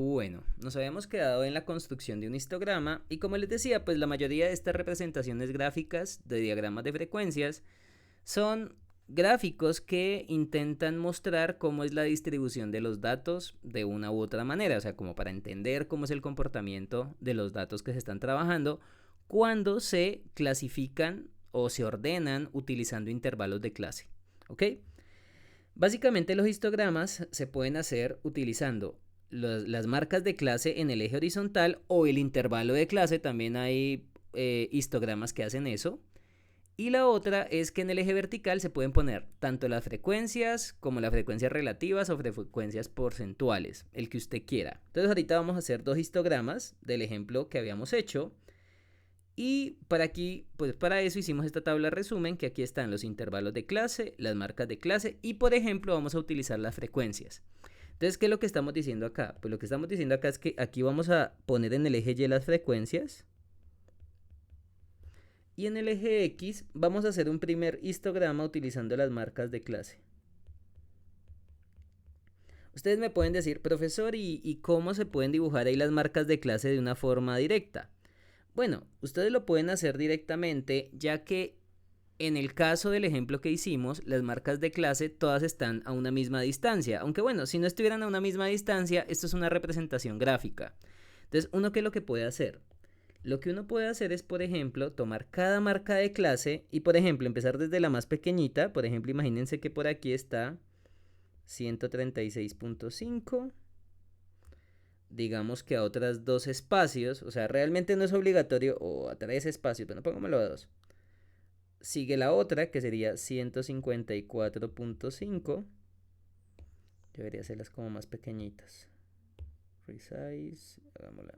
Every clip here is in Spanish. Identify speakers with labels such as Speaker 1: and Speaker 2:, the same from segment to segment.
Speaker 1: Bueno, nos habíamos quedado en la construcción de un histograma y como les decía, pues la mayoría de estas representaciones gráficas de diagramas de frecuencias son gráficos que intentan mostrar cómo es la distribución de los datos de una u otra manera, o sea, como para entender cómo es el comportamiento de los datos que se están trabajando cuando se clasifican o se ordenan utilizando intervalos de clase, ¿ok? Básicamente los histogramas se pueden hacer utilizando las marcas de clase en el eje horizontal o el intervalo de clase, también hay histogramas que hacen eso. Y la otra es que en el eje vertical se pueden poner tanto las frecuencias como las frecuencias relativas o frecuencias porcentuales, el que usted quiera. Entonces ahorita vamos a hacer dos histogramas del ejemplo que habíamos hecho. Y para aquí, pues para eso hicimos esta tabla resumen, que aquí están los intervalos de clase, las marcas de clase y por ejemplo vamos a utilizar las frecuencias. Entonces, ¿qué es lo que estamos diciendo acá? Pues lo que estamos diciendo acá es que aquí vamos a poner en el eje Y las frecuencias. Y en el eje X vamos a hacer un primer histograma utilizando las marcas de clase. Ustedes me pueden decir, profesor, ¿y cómo se pueden dibujar ahí las marcas de clase de una forma directa? Bueno, ustedes lo pueden hacer directamente, ya que en el caso del ejemplo que hicimos, las marcas de clase todas están a una misma distancia. Aunque bueno, si no estuvieran a una misma distancia, esto es una representación gráfica. Entonces, ¿uno qué es lo que puede hacer? Lo que uno puede hacer es, por ejemplo, tomar cada marca de clase y, por ejemplo, empezar desde la más pequeñita. Por ejemplo, imagínense que por aquí está 136.5. Digamos que a otras dos espacios, o sea, realmente no es obligatorio, o a tres espacios, bueno, pongámoslo a dos. Sigue la otra, que sería 154.5. Yo debería hacerlas como más pequeñitas. Resize, hagámosla.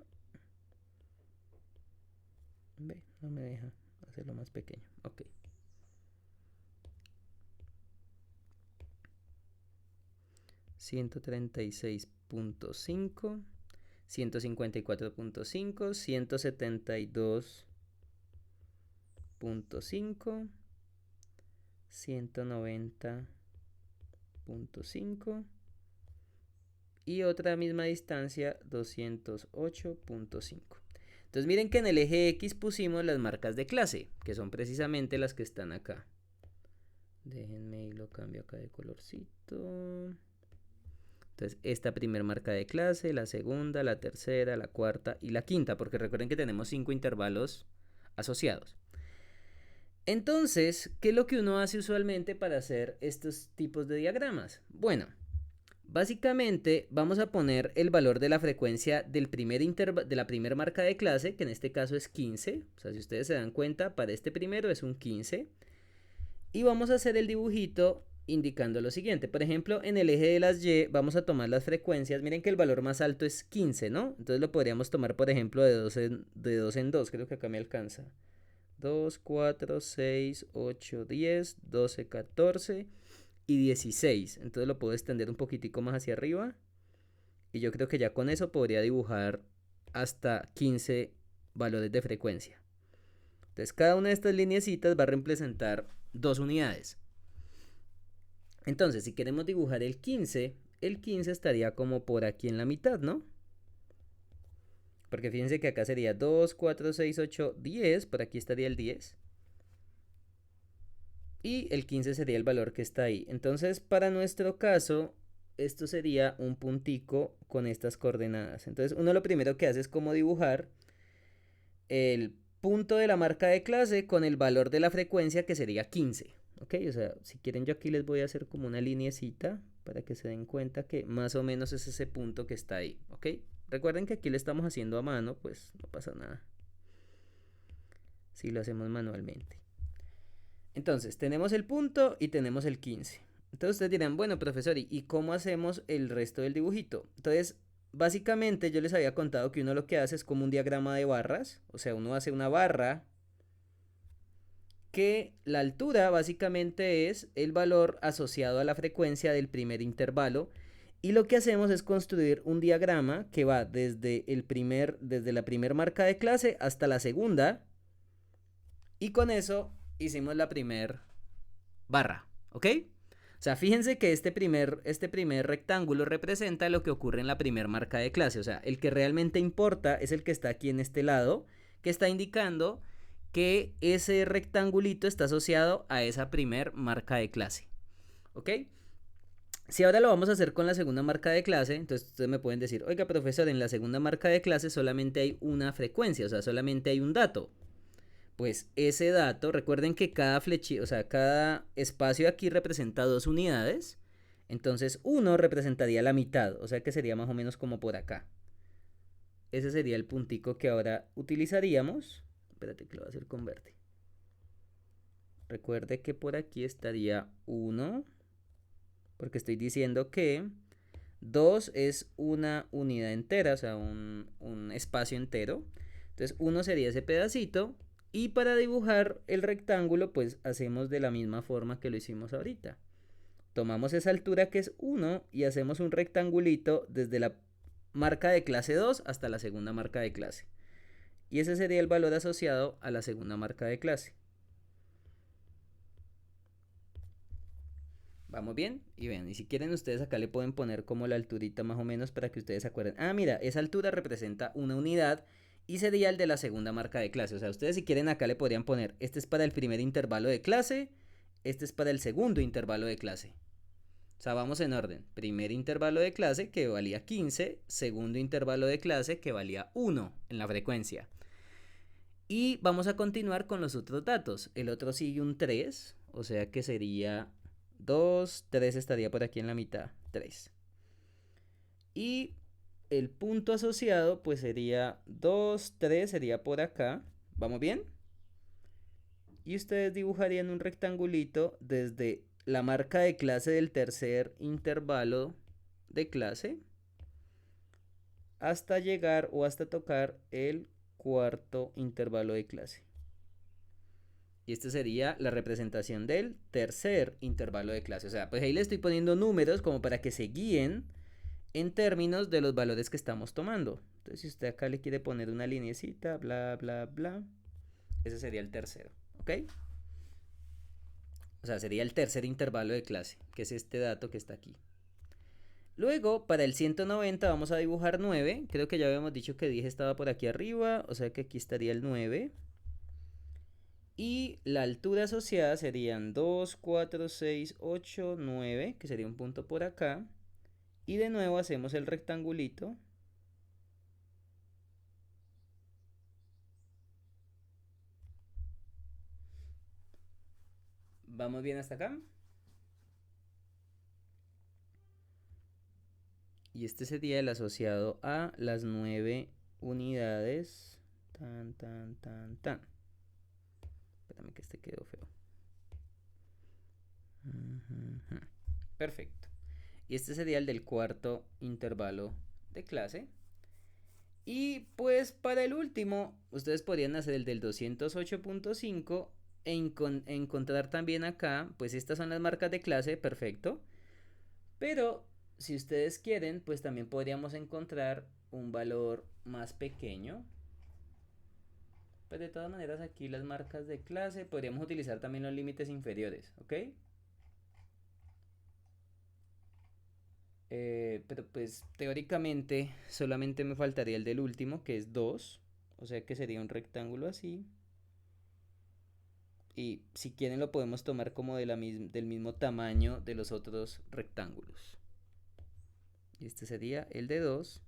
Speaker 1: Ve, no me deja hacerlo más pequeño. Ok. 136.5, 154.5, 172.5, 190.5 y otra misma distancia 208.5. Entonces miren que en el eje X pusimos las marcas de clase, que son precisamente las que están acá. Déjenme y lo cambio acá de colorcito. Entonces esta primera marca de clase, la segunda, la tercera, la cuarta y la quinta, porque recuerden que tenemos 5 intervalos asociados. Entonces, ¿qué es lo que uno hace usualmente para hacer estos tipos de diagramas? Bueno, básicamente vamos a poner el valor de la frecuencia de la primera marca de clase, que en este caso es 15. O sea, si ustedes se dan cuenta, para este primero es un 15. Y vamos a hacer el dibujito indicando lo siguiente. Por ejemplo, en el eje de las Y vamos a tomar las frecuencias. Miren que el valor más alto es 15, ¿no? Entonces lo podríamos tomar, por ejemplo, de 2 en 2. Creo que acá me alcanza. 2, 4, 6, 8, 10, 12, 14 y 16. Entonces lo puedo extender un poquitico más hacia arriba. Y yo creo que ya con eso podría dibujar hasta 15 valores de frecuencia. Entonces cada una de estas lineecitas va a representar 2 unidades. Entonces si queremos dibujar el 15 estaría como por aquí en la mitad, ¿no? Porque fíjense que acá sería 2, 4, 6, 8, 10. Por aquí estaría el 10. Y el 15 sería el valor que está ahí. Entonces, para nuestro caso, esto sería un puntico con estas coordenadas. Entonces, uno lo primero que hace es como dibujar el punto de la marca de clase con el valor de la frecuencia que sería 15. ¿Ok? O sea, si quieren yo aquí les voy a hacer como una lineecita para que se den cuenta que más o menos es ese punto que está ahí. ¿Ok? Recuerden que aquí le estamos haciendo a mano, pues no pasa nada si lo hacemos manualmente. Entonces, tenemos el punto y tenemos el 15. Entonces ustedes dirán, bueno, profesor, ¿y cómo hacemos el resto del dibujito? Entonces, básicamente yo les había contado que uno lo que hace es como un diagrama de barras. O sea, uno hace una barra que la altura básicamente es el valor asociado a la frecuencia del primer intervalo. Y lo que hacemos es construir un diagrama que va desde la primera marca de clase hasta la segunda. Y con eso hicimos la primera barra, ¿ok? O sea, fíjense que este primer rectángulo representa lo que ocurre en la primera marca de clase. O sea, el que realmente importa es el que está aquí en este lado, que está indicando que ese rectangulito está asociado a esa primer marca de clase. ¿Ok? Si ahora lo vamos a hacer con la segunda marca de clase, entonces ustedes me pueden decir, oiga, profesor, en la segunda marca de clase solamente hay una frecuencia, o sea, solamente hay un dato. Pues ese dato, recuerden que cada flechita, o sea, cada espacio aquí representa 2 unidades. Entonces 1 representaría la mitad, o sea que sería más o menos como por acá. Ese sería el puntico que ahora utilizaríamos. Espérate que lo voy a hacer con verde. Recuerde que por aquí estaría 1, porque estoy diciendo que 2 es una unidad entera, o sea, un espacio entero. Entonces 1 sería ese pedacito. Y para dibujar el rectángulo, pues hacemos de la misma forma que lo hicimos ahorita. Tomamos esa altura que es 1 y hacemos un rectangulito desde la marca de clase 2 hasta la segunda marca de clase. Y ese sería el valor asociado a la segunda marca de clase. ¿Vamos bien? Y vean, y si quieren ustedes acá le pueden poner como la alturita más o menos para que ustedes se acuerden. Ah, mira, esa altura representa una unidad y sería el de la segunda marca de clase. O sea, ustedes si quieren acá le podrían poner, este es para el primer intervalo de clase, este es para el segundo intervalo de clase. O sea, vamos en orden. Primer intervalo de clase que valía 15, segundo intervalo de clase que valía 1 en la frecuencia. Y vamos a continuar con los otros datos. El otro sigue un 3, o sea que sería 2, 3 estaría por aquí en la mitad, 3. Y el punto asociado pues sería 2, 3 sería por acá. ¿Vamos bien? Y ustedes dibujarían un rectangulito desde la marca de clase del tercer intervalo de clase hasta llegar o hasta tocar el cuarto intervalo de clase. Y esta sería la representación del tercer intervalo de clase. O sea, pues ahí le estoy poniendo números como para que se guíen en términos de los valores que estamos tomando. Entonces, si usted acá le quiere poner una linecita, bla, bla, bla, ese sería el tercero, ¿ok? O sea, sería el tercer intervalo de clase, que es este dato que está aquí. Luego, para el 190 vamos a dibujar 9. Creo que ya habíamos dicho que 10 estaba por aquí arriba, o sea que aquí estaría el 9. Y la altura asociada serían 2, 4, 6, 8, 9, que sería un punto por acá. Y de nuevo hacemos el rectangulito. ¿Vamos bien hasta acá? Y este sería el asociado a las 9 unidades. Tan, tan, tan, tan. Espérame que este quedó feo. Perfecto. Y este sería el del cuarto intervalo de clase. Y pues para el último, ustedes podrían hacer el del 208.5 e encontrar también acá, pues estas son las marcas de clase, perfecto. Pero si ustedes quieren, pues también podríamos encontrar un valor más pequeño. Pues de todas maneras aquí las marcas de clase, podríamos utilizar también los límites inferiores, ¿ok? Pero pues teóricamente solamente me faltaría el del último, que es 2. O sea que sería un rectángulo así. Y si quieren lo podemos tomar como del mismo tamaño de los otros rectángulos. Y este sería el de 2.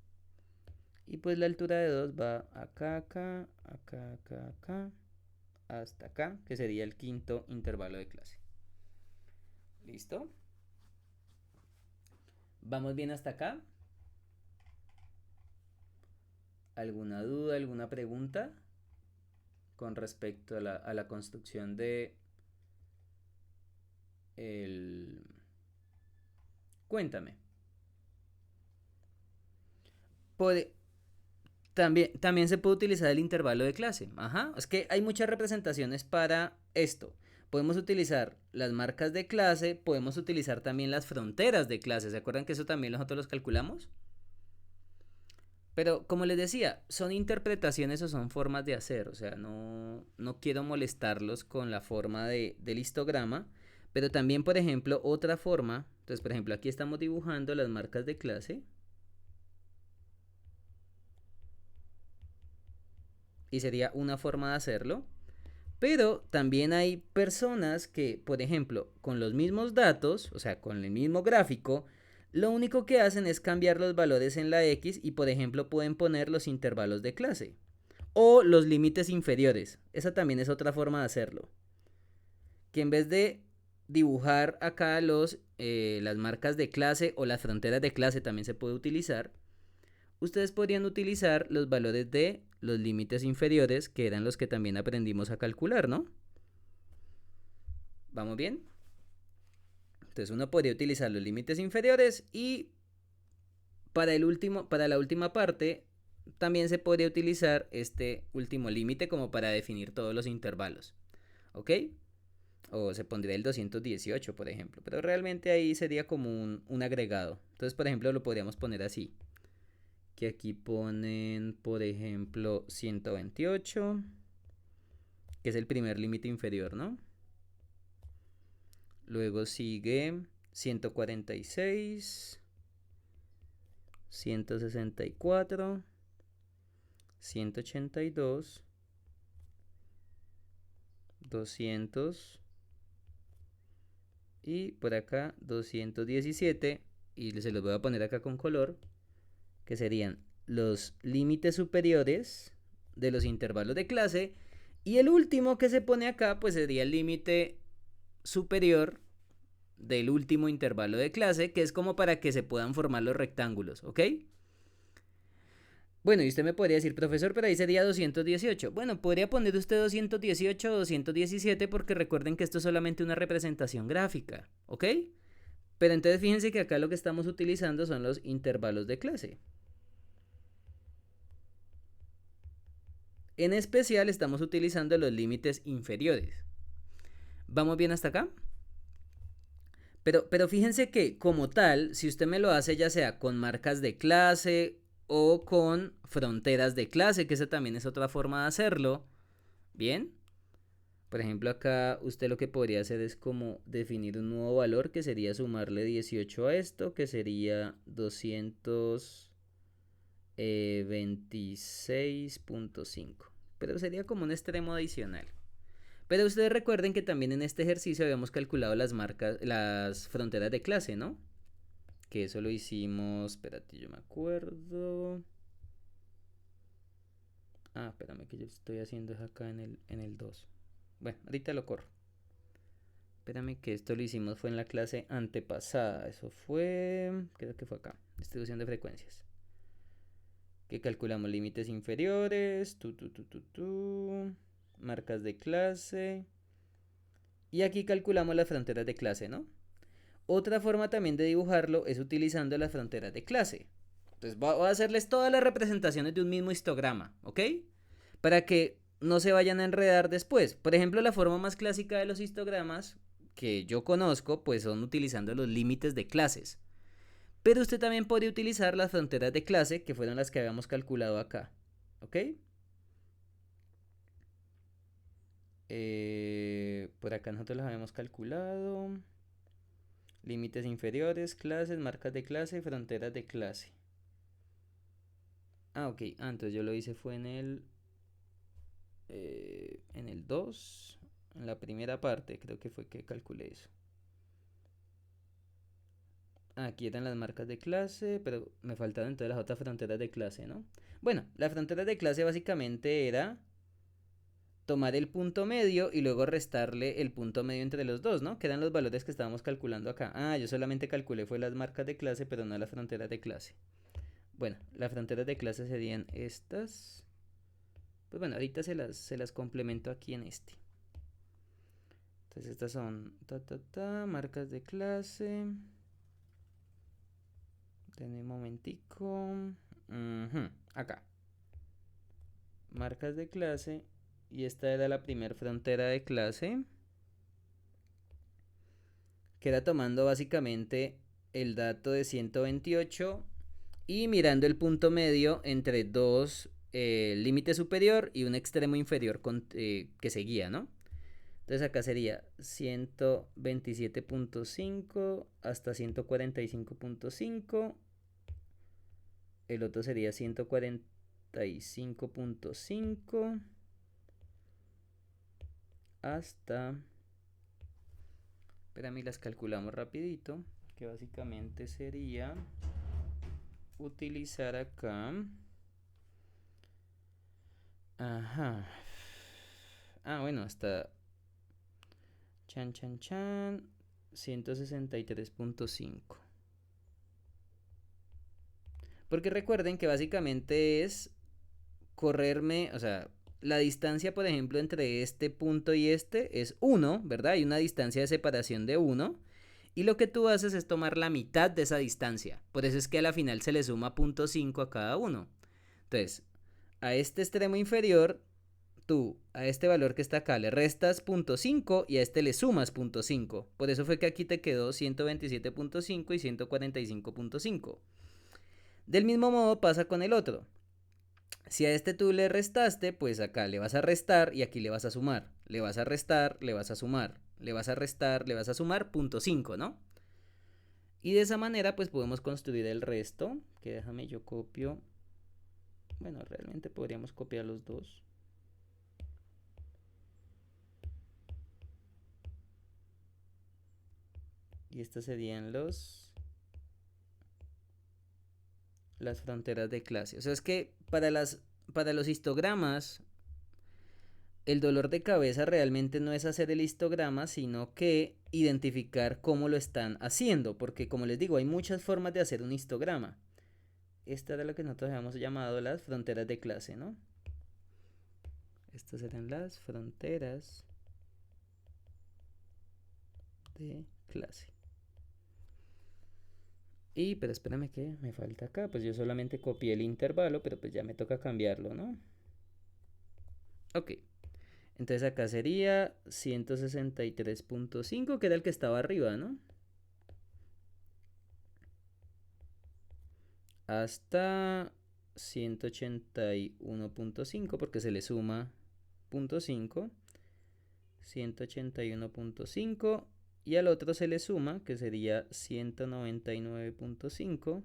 Speaker 1: Y pues la altura de 2 va acá, acá, acá, acá, acá, hasta acá, que sería el quinto intervalo de clase. ¿Listo? ¿Vamos bien hasta acá? ¿Alguna duda, alguna pregunta con respecto a la construcción de el... Cuéntame. Puede, también se puede utilizar el intervalo de clase. Ajá. Es que hay muchas representaciones para esto. Podemos utilizar las marcas de clase, podemos utilizar también las fronteras de clase. ¿Se acuerdan que eso también nosotros los calculamos? Pero como les decía, son interpretaciones o son formas de hacer. O sea, no quiero molestarlos con la forma del histograma. Pero también, por ejemplo, otra forma, entonces, por ejemplo, aquí estamos dibujando las marcas de clase. Y sería una forma de hacerlo. Pero también hay personas que, por ejemplo, con los mismos datos, o sea, con el mismo gráfico, lo único que hacen es cambiar los valores en la X y, por ejemplo, pueden poner los intervalos de clase. O los límites inferiores. Esa también es otra forma de hacerlo. Que en vez de dibujar acá las marcas de clase o las fronteras de clase también se puede utilizar, ustedes podrían utilizar los valores de los límites inferiores, que eran los que también aprendimos a calcular, ¿no? ¿Vamos bien? Entonces uno podría utilizar los límites inferiores y para la última parte también se podría utilizar este último límite como para definir todos los intervalos, ¿ok? O se pondría el 218, por ejemplo, pero realmente ahí sería como un agregado. Entonces, por ejemplo, lo podríamos poner así. Que aquí ponen, por ejemplo, 128, que es el primer límite inferior, ¿no? Luego sigue 146, 164, 182, 200 y por acá 217, y se los voy a poner acá con color, que serían los límites superiores de los intervalos de clase, y el último que se pone acá pues sería el límite superior del último intervalo de clase, que es como para que se puedan formar los rectángulos, ¿ok? Bueno, y usted me podría decir, profesor, pero ahí sería 218. Bueno, podría poner usted 218 o 217 porque recuerden que esto es solamente una representación gráfica, ¿ok? Pero entonces fíjense que acá lo que estamos utilizando son los intervalos de clase. En especial estamos utilizando los límites inferiores. ¿Vamos bien hasta acá? Pero fíjense que como tal, si usted me lo hace ya sea con marcas de clase o con fronteras de clase, que esa también es otra forma de hacerlo, ¿bien? Por ejemplo, acá usted lo que podría hacer es como definir un nuevo valor que sería sumarle 18 a esto, que sería 226.5. Pero sería como un extremo adicional. Pero ustedes recuerden que también en este ejercicio habíamos calculado las fronteras de clase, ¿no? Que eso lo hicimos, espérate, yo me acuerdo. Ah, espérame que yo estoy haciendo acá en el 2. Bueno, ahorita lo corro. Espérame que esto lo hicimos fue en la clase antepasada. Eso fue, creo que fue acá, distribución de frecuencias. Que calculamos límites inferiores, marcas de clase. Y aquí calculamos las fronteras de clase, ¿no? Otra forma también de dibujarlo es utilizando las fronteras de clase. Entonces voy a hacerles todas las representaciones de un mismo histograma, ¿ok? Para que no se vayan a enredar después. Por ejemplo, la forma más clásica de los histogramas que yo conozco, pues son utilizando los límites de clases. Pero usted también podría utilizar las fronteras de clase, que fueron las que habíamos calculado acá, ¿ok? Por acá nosotros las habíamos calculado. Límites inferiores, clases, marcas de clase, fronteras de clase. Ah, ok. Entonces yo lo hice fue en el 2, en la primera parte, creo que fue que calculé eso. Aquí eran las marcas de clase, pero me faltaron entonces las otras fronteras de clase, ¿no? Bueno, las fronteras de clase básicamente era tomar el punto medio y luego restarle el punto medio entre los dos, ¿no? Que eran los valores que estábamos calculando acá. Yo solamente calculé fue las marcas de clase, pero no las fronteras de clase. Bueno, las fronteras de clase serían estas. Pues bueno, ahorita se las complemento aquí en este. Entonces estas son marcas de clase. Denme un momentico. Acá. Marcas de clase. Y esta era la primera frontera de clase. Que era tomando básicamente el dato de 128 y mirando el punto medio entre dos límite superior y un extremo inferior que seguía, ¿no? Entonces acá sería 127.5 hasta 145.5. El otro sería 145.5 hasta... Espérame, las calculamos rapidito. Que básicamente sería utilizar acá... Ajá. Ah, bueno, hasta... Chan, chan, chan. 163.5. Porque recuerden que básicamente es correrme, o sea, la distancia, por ejemplo, entre este punto y este es 1, ¿verdad? Hay una distancia de separación de 1. Y lo que tú haces es tomar la mitad de esa distancia. Por eso es que a la final se le suma 0.5 a cada uno. Entonces, a este extremo inferior, tú a este valor que está acá le restas 0.5 y a este le sumas 0.5. Por eso fue que aquí te quedó 127.5 y 145.5. Del mismo modo pasa con el otro. Si a este tú le restaste, pues acá le vas a restar y aquí le vas a sumar. Le vas a restar, le vas a sumar. Le vas a restar, le vas a sumar 0.5, ¿no? Y de esa manera pues podemos construir el resto. Que déjame yo copio. Bueno, realmente podríamos copiar los dos. Y estas serían las fronteras de clase. O sea, es que para los histogramas, el dolor de cabeza realmente no es hacer el histograma, sino que identificar cómo lo están haciendo. Porque como les digo, hay muchas formas de hacer un histograma. Esta era lo que nosotros habíamos llamado las fronteras de clase, ¿no? Estas eran las fronteras de clase. Y, pero espérame que me falta acá, pues yo solamente copié el intervalo, pero pues ya me toca cambiarlo, ¿no? Ok, entonces acá sería 163.5, que era el que estaba arriba, ¿no? Hasta 181.5, porque se le suma 0.5, 181.5, y al otro se le suma, que sería 199.5,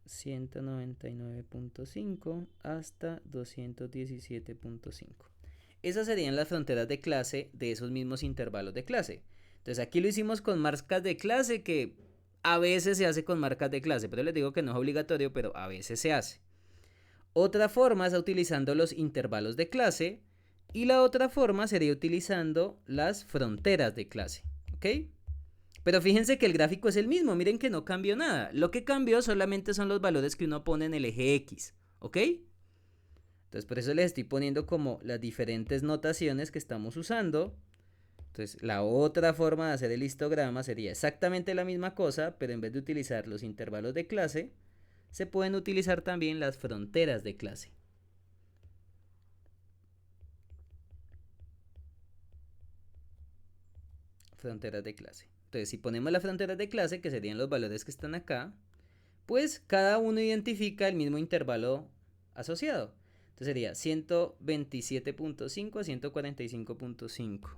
Speaker 1: 199.5 hasta 217.5. Esas serían las fronteras de clase de esos mismos intervalos de clase. Entonces aquí lo hicimos con marcas de clase, que a veces se hace con marcas de clase, pero les digo que no es obligatorio, pero a veces se hace. Otra forma es utilizando los intervalos de clase, y la otra forma sería utilizando las fronteras de clase, ¿ok? Pero fíjense que el gráfico es el mismo, miren que no cambió nada. Lo que cambió solamente son los valores que uno pone en el eje X, ¿ok? Entonces por eso les estoy poniendo como las diferentes notaciones que estamos usando. Entonces la otra forma de hacer el histograma sería exactamente la misma cosa, pero en vez de utilizar los intervalos de clase, se pueden utilizar también las fronteras de clase. Fronteras de clase. Entonces si ponemos las fronteras de clase, que serían los valores que están acá, pues cada uno identifica el mismo intervalo asociado. Entonces sería 127.5 a 145.5.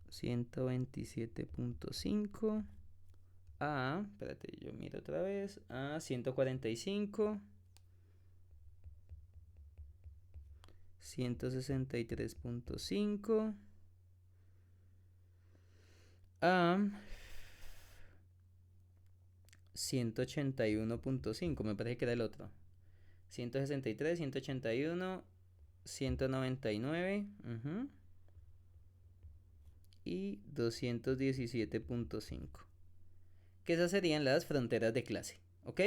Speaker 1: 127.5 a, espérate, yo miro otra vez, a 145, 163.5 a 181.5, me parece que era el otro. 163, 181, 199 y 217.5. Que esas serían las fronteras de clase, ¿ok?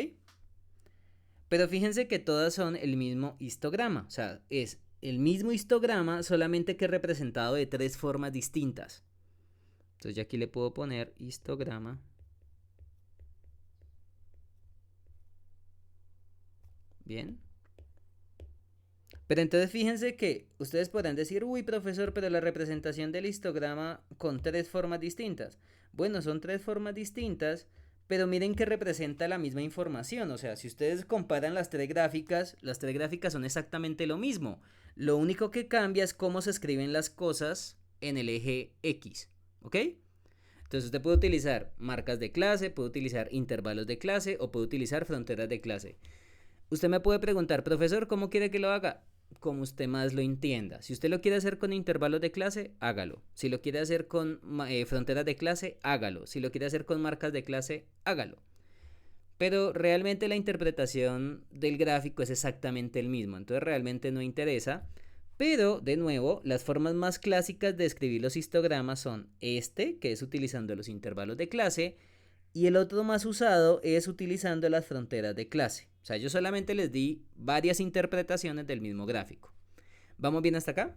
Speaker 1: Pero fíjense que todas son el mismo histograma, o sea, es el mismo histograma, solamente que representado de tres formas distintas. Entonces yo aquí le puedo poner histograma. Bien. Pero entonces fíjense que ustedes podrán decir, uy, profesor, pero la representación del histograma con tres formas distintas. Bueno, son tres formas distintas, pero miren que representa la misma información. O sea, si ustedes comparan las tres gráficas son exactamente lo mismo. Lo único que cambia es cómo se escriben las cosas en el eje X, ¿ok? Entonces usted puede utilizar marcas de clase, puede utilizar intervalos de clase o puede utilizar fronteras de clase. Usted me puede preguntar, profesor, ¿cómo quiere que lo haga? Como usted más lo entienda. Si usted lo quiere hacer con intervalos de clase, hágalo. Si lo quiere hacer con fronteras de clase, hágalo. Si lo quiere hacer con marcas de clase, hágalo. Pero realmente la interpretación del gráfico es exactamente el mismo. Entonces realmente no interesa. Pero, de nuevo, las formas más clásicas de escribir los histogramas son este, que es utilizando los intervalos de clase, y el otro más usado es utilizando las fronteras de clase. O sea, yo solamente les di varias interpretaciones del mismo gráfico. ¿Vamos bien hasta acá?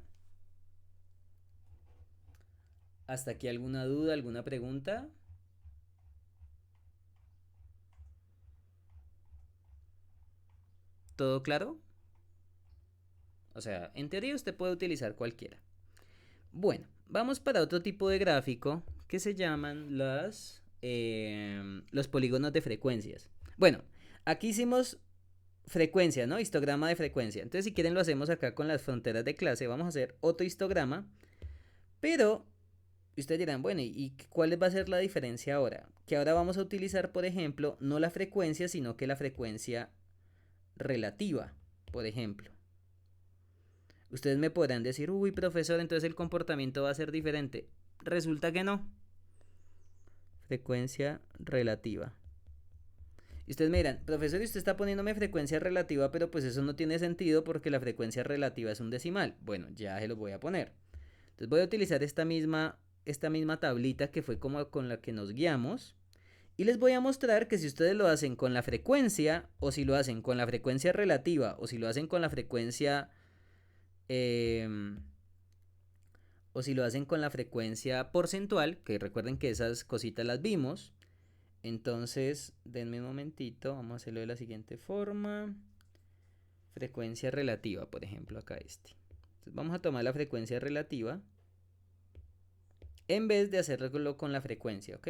Speaker 1: ¿Hasta aquí alguna duda, alguna pregunta? ¿Todo claro? O sea, en teoría usted puede utilizar cualquiera. Bueno, vamos para otro tipo de gráfico que se llaman los polígonos de frecuencias. Bueno, aquí hicimos frecuencia, ¿no? Histograma de frecuencia. Entonces, si quieren, lo hacemos acá con las fronteras de clase. Vamos a hacer otro histograma, pero ustedes dirán, bueno, ¿y cuál va a ser la diferencia ahora? Que ahora vamos a utilizar, por ejemplo, no la frecuencia, sino que la frecuencia relativa, por ejemplo. Ustedes me podrán decir, uy, profesor, entonces el comportamiento va a ser diferente. Resulta que no. Frecuencia relativa. Y ustedes me dirán, profesor, usted está poniéndome frecuencia relativa, pero pues eso no tiene sentido porque la frecuencia relativa es un decimal. Bueno, ya se los voy a poner. Entonces voy a utilizar esta misma tablita que fue como con la que nos guiamos. Y les voy a mostrar que si ustedes lo hacen con la frecuencia, o si lo hacen con la frecuencia relativa, o si lo hacen con la frecuencia... o si lo hacen con la frecuencia porcentual, que recuerden que esas cositas las vimos. Entonces, denme un momentito, vamos a hacerlo de la siguiente forma. Frecuencia relativa, por ejemplo, acá este. Entonces, vamos a tomar la frecuencia relativa en vez de hacerlo con la frecuencia, ¿ok?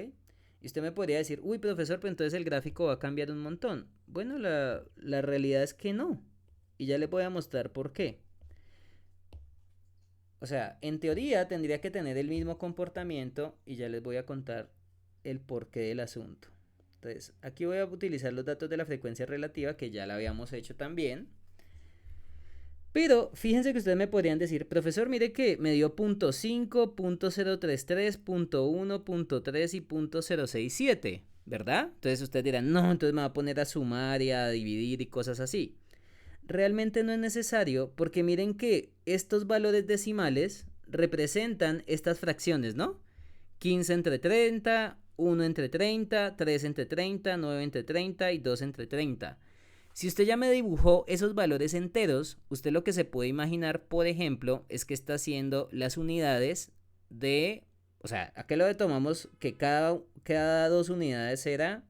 Speaker 1: Y usted me podría decir, uy, profesor, pero entonces el gráfico va a cambiar un montón. Bueno, la realidad es que no. Y ya les voy a mostrar por qué. O sea, en teoría tendría que tener el mismo comportamiento y ya les voy a contar el porqué del asunto. Entonces, aquí voy a utilizar los datos de la frecuencia relativa que ya la habíamos hecho también. Pero fíjense que ustedes me podrían decir, profesor, mire que me dio .5, .033, .1, .3 y .067, ¿verdad? Entonces ustedes dirán, no, entonces me va a poner a sumar y a dividir y cosas así. Realmente no es necesario porque miren que estos valores decimales representan estas fracciones, ¿no? 15 entre 30, 1 entre 30, 3 entre 30, 9 entre 30 y 2 entre 30. Si usted ya me dibujó esos valores enteros, usted lo que se puede imaginar, por ejemplo, es que está haciendo las unidades de... O sea, acá lo tomamos que cada 2 unidades era...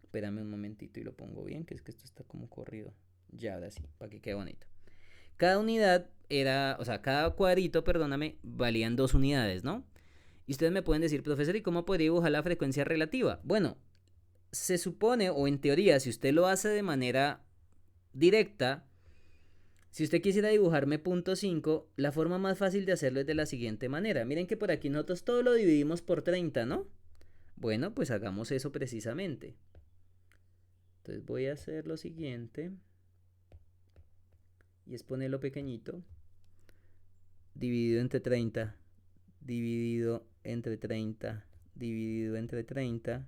Speaker 1: espérame un momentito y lo pongo bien, que es que esto está como corrido. Ya, ahora sí, para que quede bonito. Cada unidad era, o sea, cada cuadrito, perdóname, valían 2 unidades, ¿no? Y ustedes me pueden decir, profesor, ¿y cómo podría dibujar la frecuencia relativa? Bueno, se supone, o en teoría, si usted lo hace de manera directa, si usted quisiera dibujarme .5, la forma más fácil de hacerlo es de la siguiente manera. Miren que por aquí nosotros todo lo dividimos por 30, ¿no? Bueno, pues hagamos eso precisamente. Entonces voy a hacer lo siguiente. Y es ponerlo pequeñito. Dividido entre 30. Dividido entre 30. Dividido entre 30.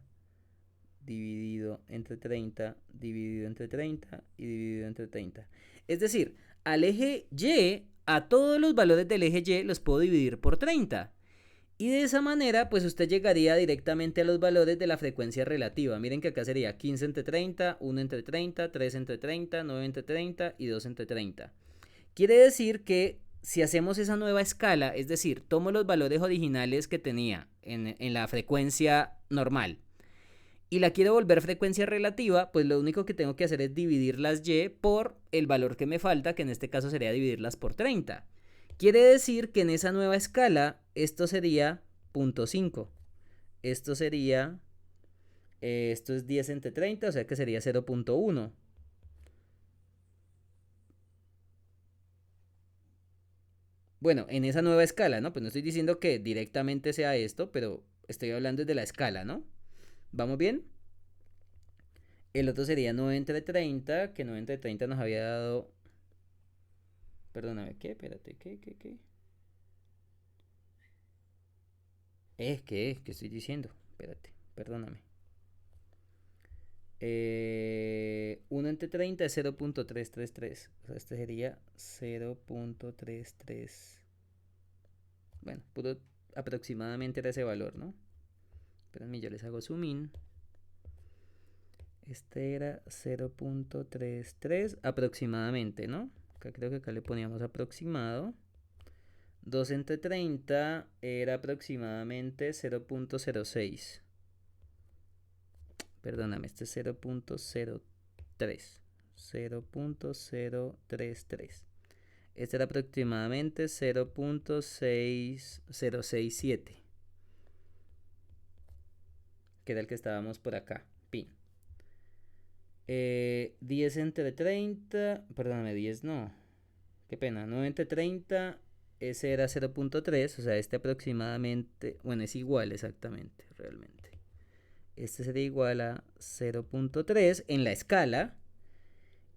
Speaker 1: Dividido entre 30. Dividido entre 30. Y dividido entre 30. Es decir, al eje Y, a todos los valores del eje Y los puedo dividir por 30. Y de esa manera, pues usted llegaría directamente a los valores de la frecuencia relativa. Miren que acá sería 15 entre 30, 1 entre 30, 3 entre 30, 9 entre 30 y 2 entre 30. Quiere decir que si hacemos esa nueva escala, es decir, tomo los valores originales que tenía en la frecuencia normal y la quiero volver frecuencia relativa, pues lo único que tengo que hacer es dividir las Y por el valor que me falta, que en este caso sería dividirlas por 30. Quiere decir que en esa nueva escala esto sería .5. esto sería, esto es 10 entre 30, o sea que sería 0.1. Bueno, en esa nueva escala, ¿no? Pues no estoy diciendo que directamente sea esto, pero estoy hablando de la escala, ¿no? ¿Vamos bien? El otro sería 9 entre 30, que 9 entre 30 nos había dado... Perdóname, ¿qué? Espérate, ¿qué? ¿Qué estoy diciendo? Espérate, perdóname. 1 entre 30 es 0.333. O sea, este sería 0.33. Bueno, puro aproximadamente era ese valor, ¿no? Espérenme, yo les hago zoom in. Este era 0.33 aproximadamente, ¿no? Acá creo que acá le poníamos aproximado. 2 entre 30 era aproximadamente 0.06. Perdóname, este es 0.03. 0.033. Este era aproximadamente 0.6067. Que era el que estábamos por acá. Pin. 10 entre 30. Perdóname, 10 no. Qué pena. 9 entre 30. Ese era 0.3. O sea, este aproximadamente. Bueno, es igual exactamente, realmente. Este sería igual a 0.3 en la escala.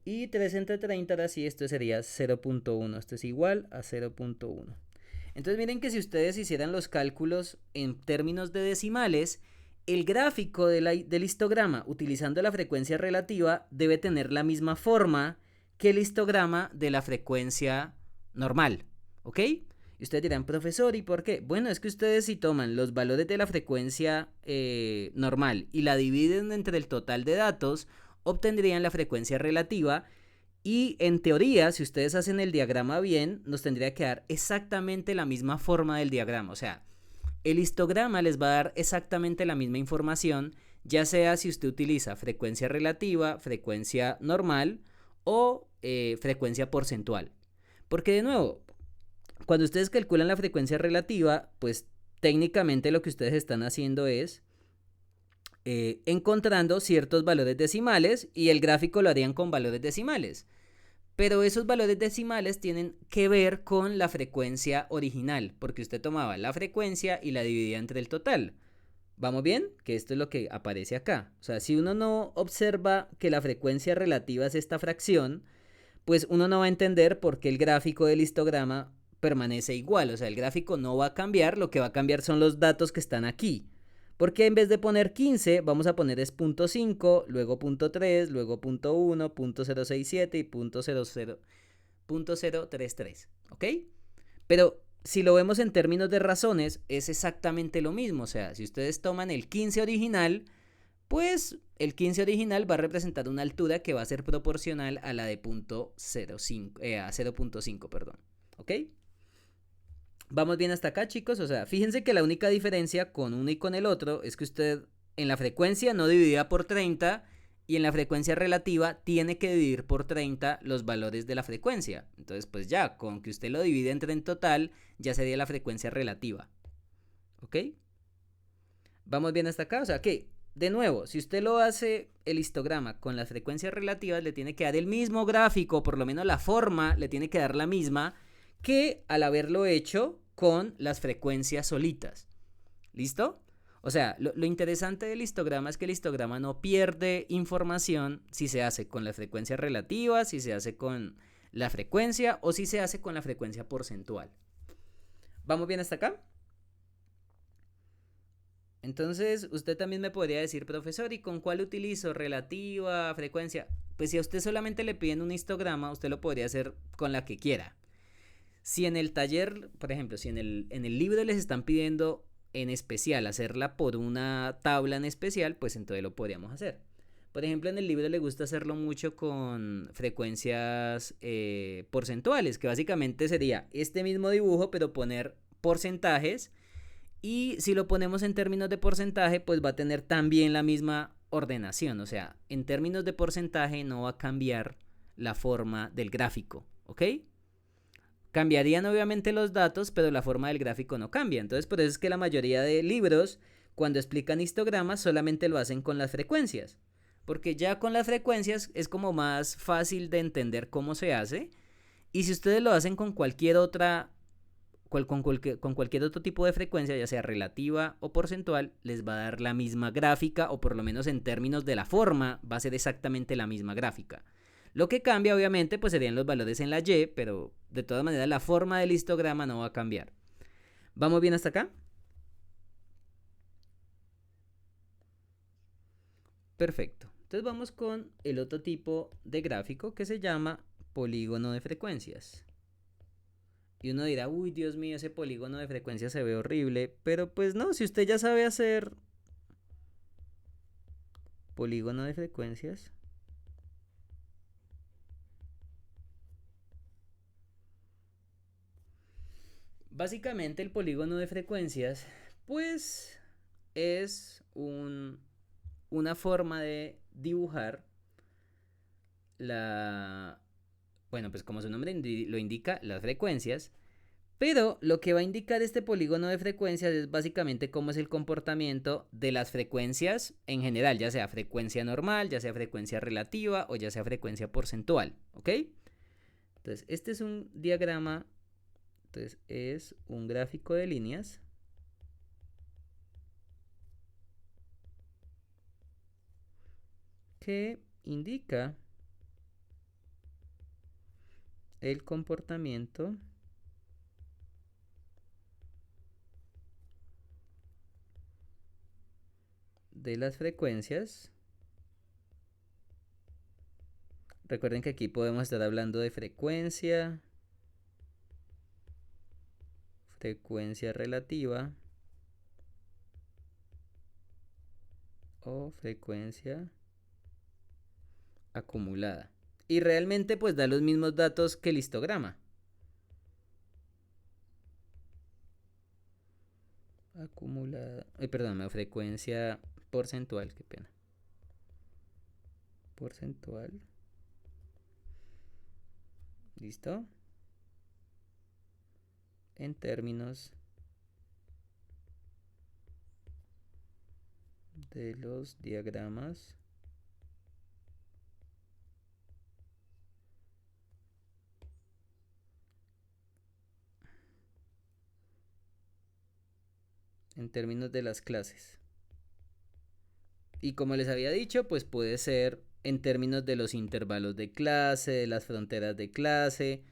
Speaker 1: Y 3 entre 30, ahora sí, esto sería 0.1. Esto es igual a 0.1. Entonces miren que si ustedes hicieran los cálculos en términos de decimales, el gráfico del histograma utilizando la frecuencia relativa debe tener la misma forma que el histograma de la frecuencia normal. ¿Ok? Y ustedes dirán, profesor, ¿y por qué? Bueno, es que ustedes si toman los valores de la frecuencia normal y la dividen entre el total de datos, obtendrían la frecuencia relativa y en teoría, si ustedes hacen el diagrama bien, nos tendría que dar exactamente la misma forma del diagrama. O sea, el histograma les va a dar exactamente la misma información, ya sea si usted utiliza frecuencia relativa, frecuencia normal o frecuencia porcentual. Porque de nuevo, cuando ustedes calculan la frecuencia relativa, pues técnicamente lo que ustedes están haciendo es encontrando ciertos valores decimales y el gráfico lo harían con valores decimales. Pero esos valores decimales tienen que ver con la frecuencia original, porque usted tomaba la frecuencia y la dividía entre el total. ¿Vamos bien? Que esto es lo que aparece acá. O sea, si uno no observa que la frecuencia relativa es esta fracción, pues uno no va a entender por qué el gráfico del histograma permanece igual. O sea, el gráfico no va a cambiar, lo que va a cambiar son los datos que están aquí. Porque en vez de poner 15, vamos a poner es punto .5, luego punto .3, luego punto .1, punto .067 y punto .033. ¿Ok? Pero si lo vemos en términos de razones, es exactamente lo mismo. O sea, si ustedes toman el 15 original, pues el 15 original va a representar una altura que va a ser proporcional a la de punto a 0.5, perdón. ¿Ok? ¿Vamos bien hasta acá, chicos? O sea, fíjense que la única diferencia con uno y con el otro es que usted en la frecuencia no dividía por 30 y en la frecuencia relativa tiene que dividir por 30 los valores de la frecuencia. Entonces, pues ya, con que usted lo divide entre en total, ya sería la frecuencia relativa. ¿Ok? ¿Vamos bien hasta acá? O sea, que, de nuevo, si usted lo hace el histograma con las frecuencias relativas, le tiene que dar el mismo gráfico, por lo menos la forma le tiene que dar la misma, que al haberlo hecho con las frecuencias solitas. ¿Listo? O sea, lo interesante del histograma es que el histograma no pierde información si se hace con la frecuencia relativa, si se hace con la frecuencia o si se hace con la frecuencia porcentual. ¿Vamos bien hasta acá? Entonces, usted también me podría decir, profesor, ¿y con cuál utilizo? ¿Relativa, frecuencia? Pues si a usted solamente le piden un histograma, usted lo podría hacer con la que quiera. Si en el taller, por ejemplo, si en el libro les están pidiendo en especial hacerla por una tabla en especial, pues entonces lo podríamos hacer. Por ejemplo, en el libro le gusta hacerlo mucho con frecuencias porcentuales, que básicamente sería este mismo dibujo, pero poner porcentajes. Y si lo ponemos en términos de porcentaje, pues va a tener también la misma ordenación. O sea, en términos de porcentaje no va a cambiar la forma del gráfico, ¿ok? Cambiarían obviamente los datos, pero la forma del gráfico no cambia. Entonces, por eso es que la mayoría de libros, cuando explican histogramas solamente lo hacen con las frecuencias, porque ya con las frecuencias es como más fácil de entender cómo se hace, y si ustedes lo hacen con cualquier otra con cualquier otro tipo de frecuencia, ya sea relativa o porcentual, les va a dar la misma gráfica, o por lo menos en términos de la forma, va a ser exactamente la misma gráfica. Lo que cambia, obviamente, pues serían los valores en la Y, pero de todas maneras la forma del histograma no va a cambiar. ¿Vamos bien hasta acá? Perfecto. Entonces vamos con el otro tipo de gráfico que se llama polígono de frecuencias. Y uno dirá, uy, Dios mío, ese polígono de frecuencias se ve horrible. Pero pues no, si usted ya sabe hacer polígono de frecuencias, básicamente el polígono de frecuencias, pues es una forma de dibujar la... Bueno, pues como su nombre lo indica, las frecuencias. Pero lo que va a indicar este polígono de frecuencias es básicamente cómo es el comportamiento de las frecuencias en general, ya sea frecuencia normal, ya sea frecuencia relativa o ya sea frecuencia porcentual, ¿ok? Entonces, este es un diagrama, entonces es un gráfico de líneas que indica el comportamiento de las frecuencias. Recuerden que aquí podemos estar hablando de frecuencia, frecuencia relativa o frecuencia acumulada. Y realmente pues da los mismos datos que el histograma. Acumulada, perdón, frecuencia porcentual, qué pena. Porcentual. ¿Listo? En términos de los diagramas en términos de las clases. Y como les había dicho, pues puede ser en términos de los intervalos de clase, de las fronteras de clase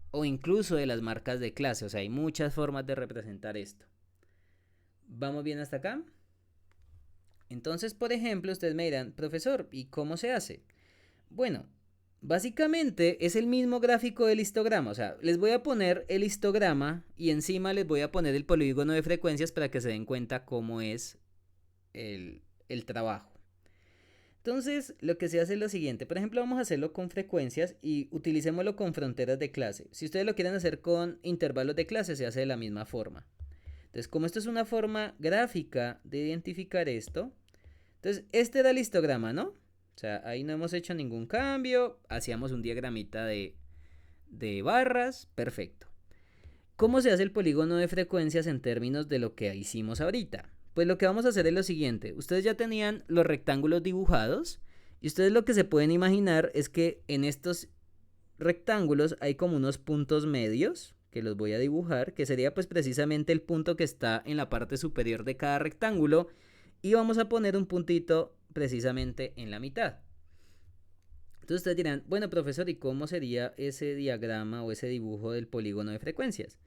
Speaker 1: o incluso de las marcas de clase. O sea, hay muchas formas de representar esto. ¿Vamos bien hasta acá? Entonces, por ejemplo, ustedes me dirán, profesor, ¿y cómo se hace? Bueno, básicamente es el mismo gráfico del histograma. O sea, les voy a poner el histograma y encima les voy a poner el polígono de frecuencias para que se den cuenta cómo es el trabajo. Entonces, lo que se hace es lo siguiente. Por ejemplo, vamos a hacerlo con frecuencias y utilicémoslo con fronteras de clase. Si ustedes lo quieren hacer con intervalos de clase, se hace de la misma forma. Entonces, como esto es una forma gráfica de identificar esto, entonces este era el histograma, ¿no? O sea, ahí no hemos hecho ningún cambio, hacíamos un diagramita de barras, perfecto. ¿Cómo se hace el polígono de frecuencias en términos de lo que hicimos ahorita? Pues lo que vamos a hacer es lo siguiente. Ustedes ya tenían los rectángulos dibujados y ustedes lo que se pueden imaginar es que en estos rectángulos hay como unos puntos medios que los voy a dibujar, que sería pues precisamente el punto que está en la parte superior de cada rectángulo, y vamos a poner un puntito precisamente en la mitad. Entonces ustedes dirán, bueno profesor, ¿y cómo sería ese diagrama o ese dibujo del polígono de frecuencias?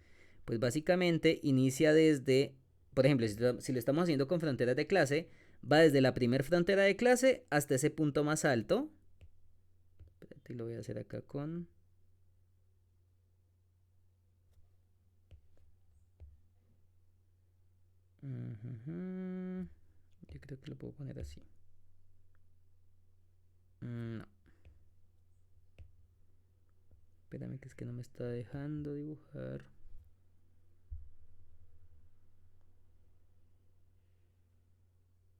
Speaker 1: Pues básicamente inicia desde, por ejemplo, si lo estamos haciendo con fronteras de clase, va desde la primera frontera de clase hasta ese punto más alto. Espérate, lo voy a hacer acá con... Yo creo que lo puedo poner así. No. Espérame que es que no me está dejando dibujar.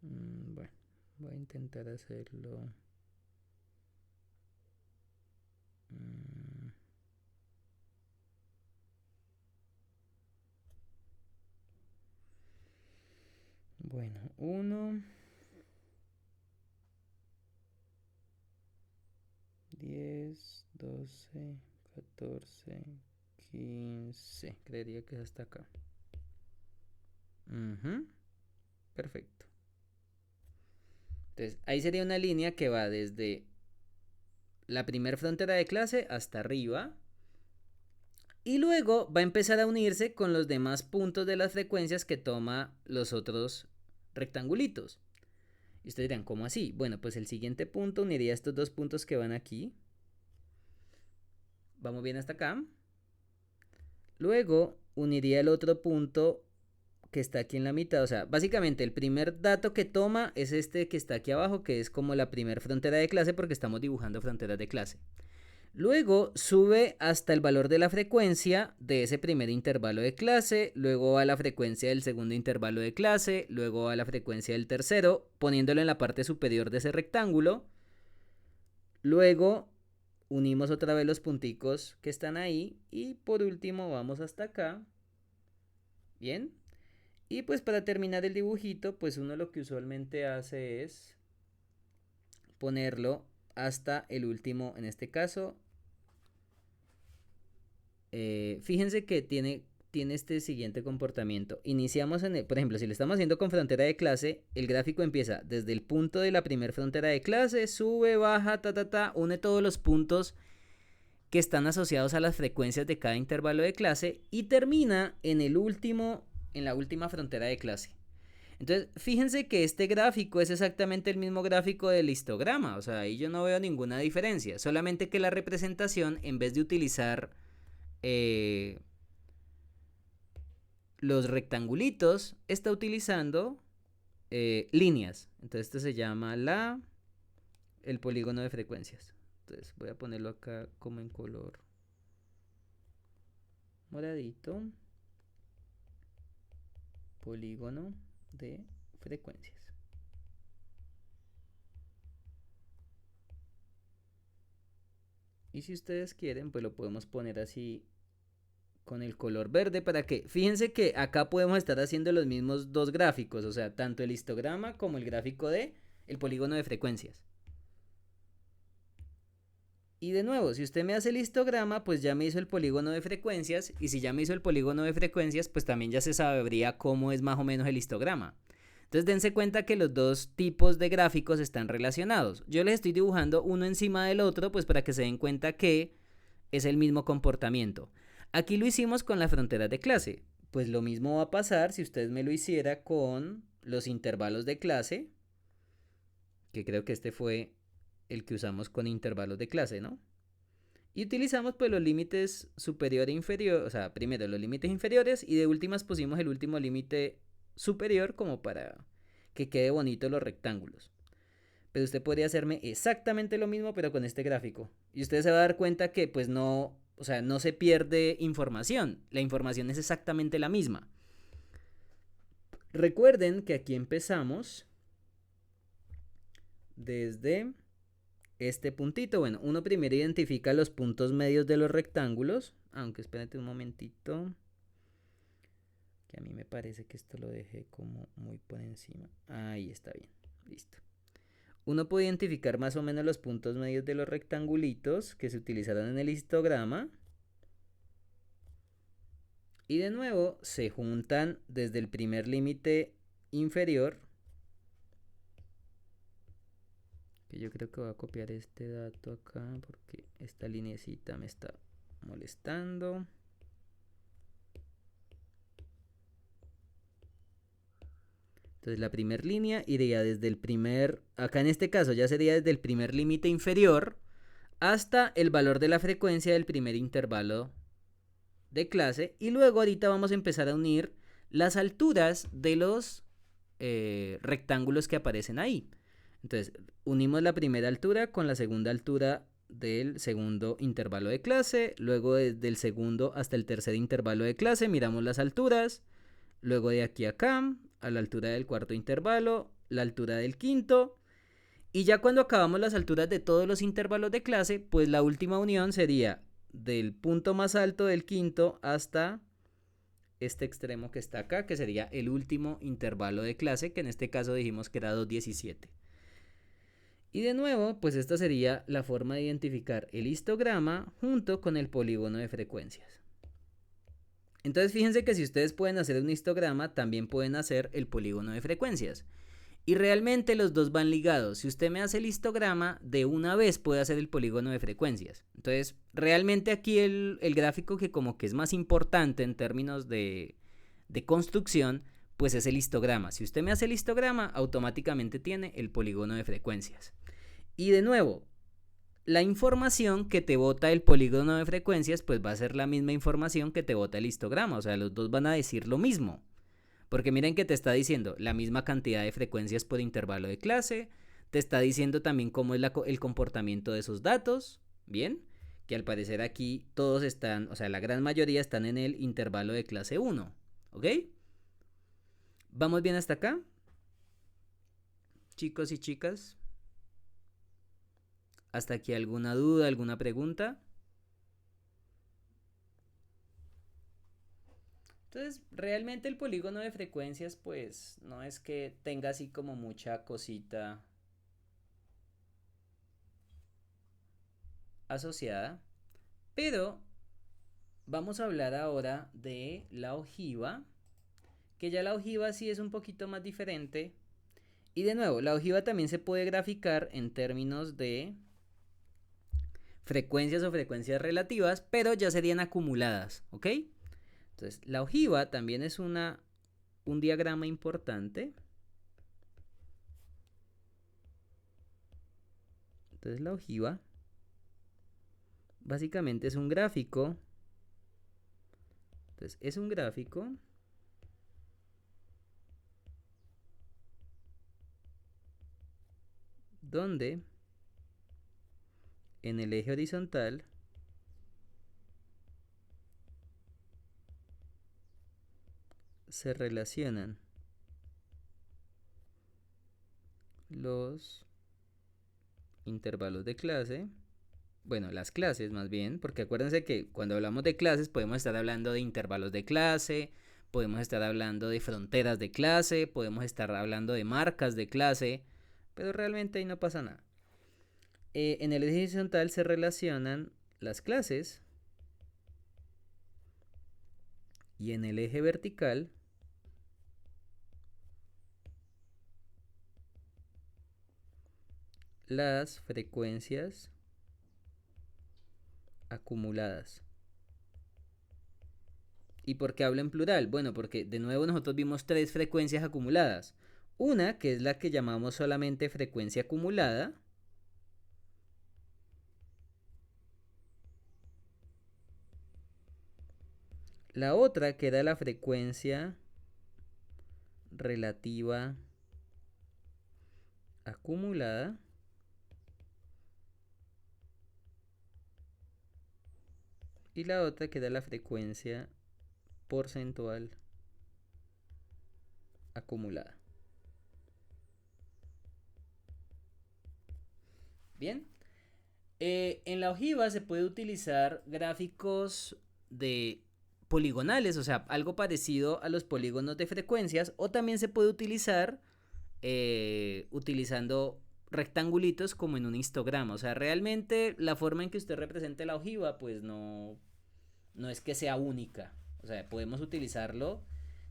Speaker 1: Bueno, voy a intentar hacerlo. Bueno, 1, 10, 12, 14, 15. Creería que es hasta acá. Perfecto. Entonces, ahí sería una línea que va desde la primera frontera de clase hasta arriba. Y luego va a empezar a unirse con los demás puntos de las frecuencias que toma los otros rectangulitos. Y ustedes dirán, ¿cómo así? Bueno, pues el siguiente punto uniría estos dos puntos que van aquí. Vamos bien hasta acá. Luego uniría el otro punto que está aquí en la mitad. O sea, básicamente el primer dato que toma es este que está aquí abajo, que es como la primera frontera de clase porque estamos dibujando fronteras de clase. Luego sube hasta el valor de la frecuencia de ese primer intervalo de clase, luego a la frecuencia del segundo intervalo de clase, luego a la frecuencia del tercero, poniéndolo en la parte superior de ese rectángulo. Luego unimos otra vez los punticos que están ahí y por último vamos hasta acá. Bien. Y pues para terminar el dibujito, pues uno lo que usualmente hace es ponerlo hasta el último, en este caso. Fíjense que tiene este siguiente comportamiento. Iniciamos por ejemplo, si lo estamos haciendo con frontera de clase, el gráfico empieza desde el punto de la primera frontera de clase, sube, baja, une todos los puntos que están asociados a las frecuencias de cada intervalo de clase y termina en la última frontera de clase. Entonces, fíjense que este gráfico es exactamente el mismo gráfico del histograma, o sea, ahí yo no veo ninguna diferencia, solamente que la representación, en vez de utilizar los rectangulitos, está utilizando líneas. Entonces, esto se llama el polígono de frecuencias. Entonces, voy a ponerlo acá como en color moradito. Polígono de frecuencias. Y si ustedes quieren, pues lo podemos poner así con el color verde para que, fíjense que acá podemos estar haciendo los mismos dos gráficos, o sea, tanto el histograma como el gráfico de el polígono de frecuencias. Y de nuevo, si usted me hace el histograma, pues ya me hizo el polígono de frecuencias, y si ya me hizo el polígono de frecuencias, pues también ya se sabría cómo es más o menos el histograma. Entonces dense cuenta que los dos tipos de gráficos están relacionados. Yo les estoy dibujando uno encima del otro, pues para que se den cuenta que es el mismo comportamiento. Aquí lo hicimos con las fronteras de clase. Pues lo mismo va a pasar si usted me lo hiciera con los intervalos de clase, que creo que este fue el que usamos con intervalos de clase, ¿no? Y utilizamos pues los límites superior e inferior, o sea, primero los límites inferiores y de últimas pusimos el último límite superior como para que quede bonito los rectángulos. Pero usted podría hacerme exactamente lo mismo pero con este gráfico. Y usted se va a dar cuenta que pues no, o sea, no se pierde información. La información es exactamente la misma. Recuerden que aquí empezamos desde este puntito. Bueno, uno primero identifica los puntos medios de los rectángulos. Aunque espérate un momentito, que a mí me parece que esto lo dejé como muy por encima. Ahí está bien, listo. Uno puede identificar más o menos los puntos medios de los rectangulitos que se utilizaron en el histograma. Y de nuevo se juntan desde el primer límite inferior. Que yo creo que voy a copiar este dato acá porque esta lineecita me está molestando. Entonces la primera línea iría desde el primer, acá en este caso ya sería desde el primer límite inferior hasta el valor de la frecuencia del primer intervalo de clase. Y luego ahorita vamos a empezar a unir las alturas de los rectángulos que aparecen ahí. Entonces unimos la primera altura con la segunda altura del segundo intervalo de clase. Luego desde el segundo hasta el tercer intervalo de clase miramos las alturas. Luego de aquí a acá, a la altura del cuarto intervalo, la altura del quinto. Y ya cuando acabamos las alturas de todos los intervalos de clase, pues la última unión sería del punto más alto del quinto hasta este extremo que está acá, que sería el último intervalo de clase, que en este caso dijimos que era 2,17. Y de nuevo, pues esta sería la forma de identificar el histograma junto con el polígono de frecuencias. Entonces fíjense que si ustedes pueden hacer un histograma, también pueden hacer el polígono de frecuencias. Y realmente los dos van ligados. Si usted me hace el histograma, de una vez puede hacer el polígono de frecuencias. Entonces, realmente aquí el gráfico que como que es más importante en términos de construcción, pues es el histograma. Si usted me hace el histograma, automáticamente tiene el polígono de frecuencias. Y de nuevo, la información que te bota el polígono de frecuencias, pues va a ser la misma información que te bota el histograma. O sea, los dos van a decir lo mismo. Porque miren que te está diciendo la misma cantidad de frecuencias por intervalo de clase, te está diciendo también cómo es el comportamiento de esos datos, ¿bien? Que al parecer aquí todos están, o sea, la gran mayoría están en el intervalo de clase 1, ¿ok? ¿Vamos bien hasta acá? Chicos y chicas, ¿hasta aquí alguna duda, alguna pregunta? Entonces, realmente el polígono de frecuencias, pues, no es que tenga así como mucha cosita asociada, pero vamos a hablar ahora de la ojiva, que ya la ojiva sí es un poquito más diferente. Y de nuevo, la ojiva también se puede graficar en términos de frecuencias o frecuencias relativas, pero ya serían acumuladas, ¿ok? Entonces, la ojiva también es un diagrama importante. Entonces, la ojiva básicamente es un gráfico. Entonces, es un gráfico donde en el eje horizontal se relacionan los intervalos de clase, bueno, las clases más bien, porque acuérdense que cuando hablamos de clases podemos estar hablando de intervalos de clase, podemos estar hablando de fronteras de clase, podemos estar hablando de marcas de clase, pero realmente ahí no pasa nada. En el eje horizontal se relacionan las clases y en el eje vertical las frecuencias acumuladas. ¿Y por qué hablo en plural? Bueno, porque de nuevo nosotros vimos tres frecuencias acumuladas. Una que es la que llamamos solamente frecuencia acumulada. La otra que era la frecuencia relativa acumulada. Y la otra que era la frecuencia porcentual acumulada. Bien. En la ojiva se puede utilizar gráficos de poligonales, o sea, algo parecido a los polígonos de frecuencias, o también se puede utilizar utilizando rectangulitos como en un histograma. O sea, realmente la forma en que usted represente la ojiva, pues no es que sea única. O sea, podemos utilizarlo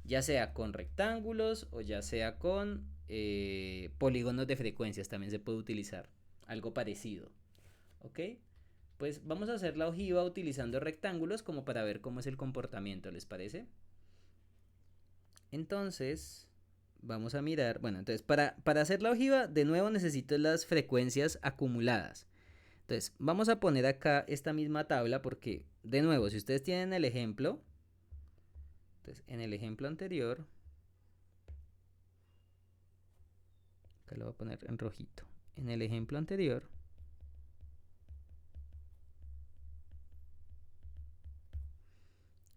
Speaker 1: ya sea con rectángulos o ya sea con polígonos de frecuencias, también se puede utilizar algo parecido. ¿Ok? Pues vamos a hacer la ojiva utilizando rectángulos como para ver cómo es el comportamiento, ¿les parece? Entonces, vamos a mirar, bueno, entonces para hacer la ojiva, de nuevo necesito las frecuencias acumuladas. Entonces, vamos a poner acá esta misma tabla porque, de nuevo, si ustedes tienen el ejemplo, entonces en el ejemplo anterior, acá lo voy a poner en rojito, en el ejemplo anterior,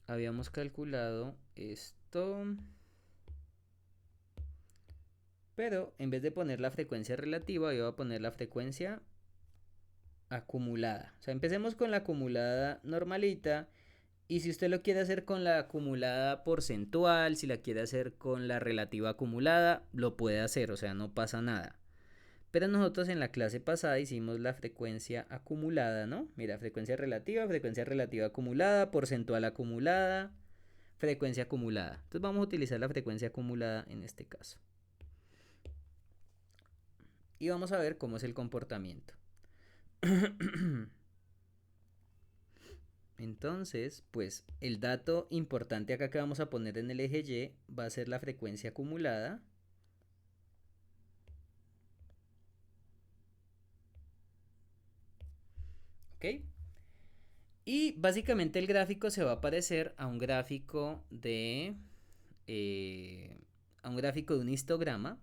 Speaker 1: habíamos calculado esto, pero en vez de poner la frecuencia relativa, yo voy a poner la frecuencia acumulada. O sea, empecemos con la acumulada normalita Y si usted lo quiere hacer con la acumulada porcentual, si la quiere hacer con la relativa acumulada, lo puede hacer, o sea, no pasa nada. Pero nosotros en la clase pasada hicimos la frecuencia acumulada, ¿no? Mira, frecuencia relativa acumulada, porcentual acumulada, frecuencia acumulada. Entonces vamos a utilizar la frecuencia acumulada en este caso. Y vamos a ver cómo es el comportamiento. Entonces, pues el dato importante acá que vamos a poner en el eje Y va a ser la frecuencia acumulada. ¿Ok? Y básicamente el gráfico se va a parecer a un gráfico de un histograma.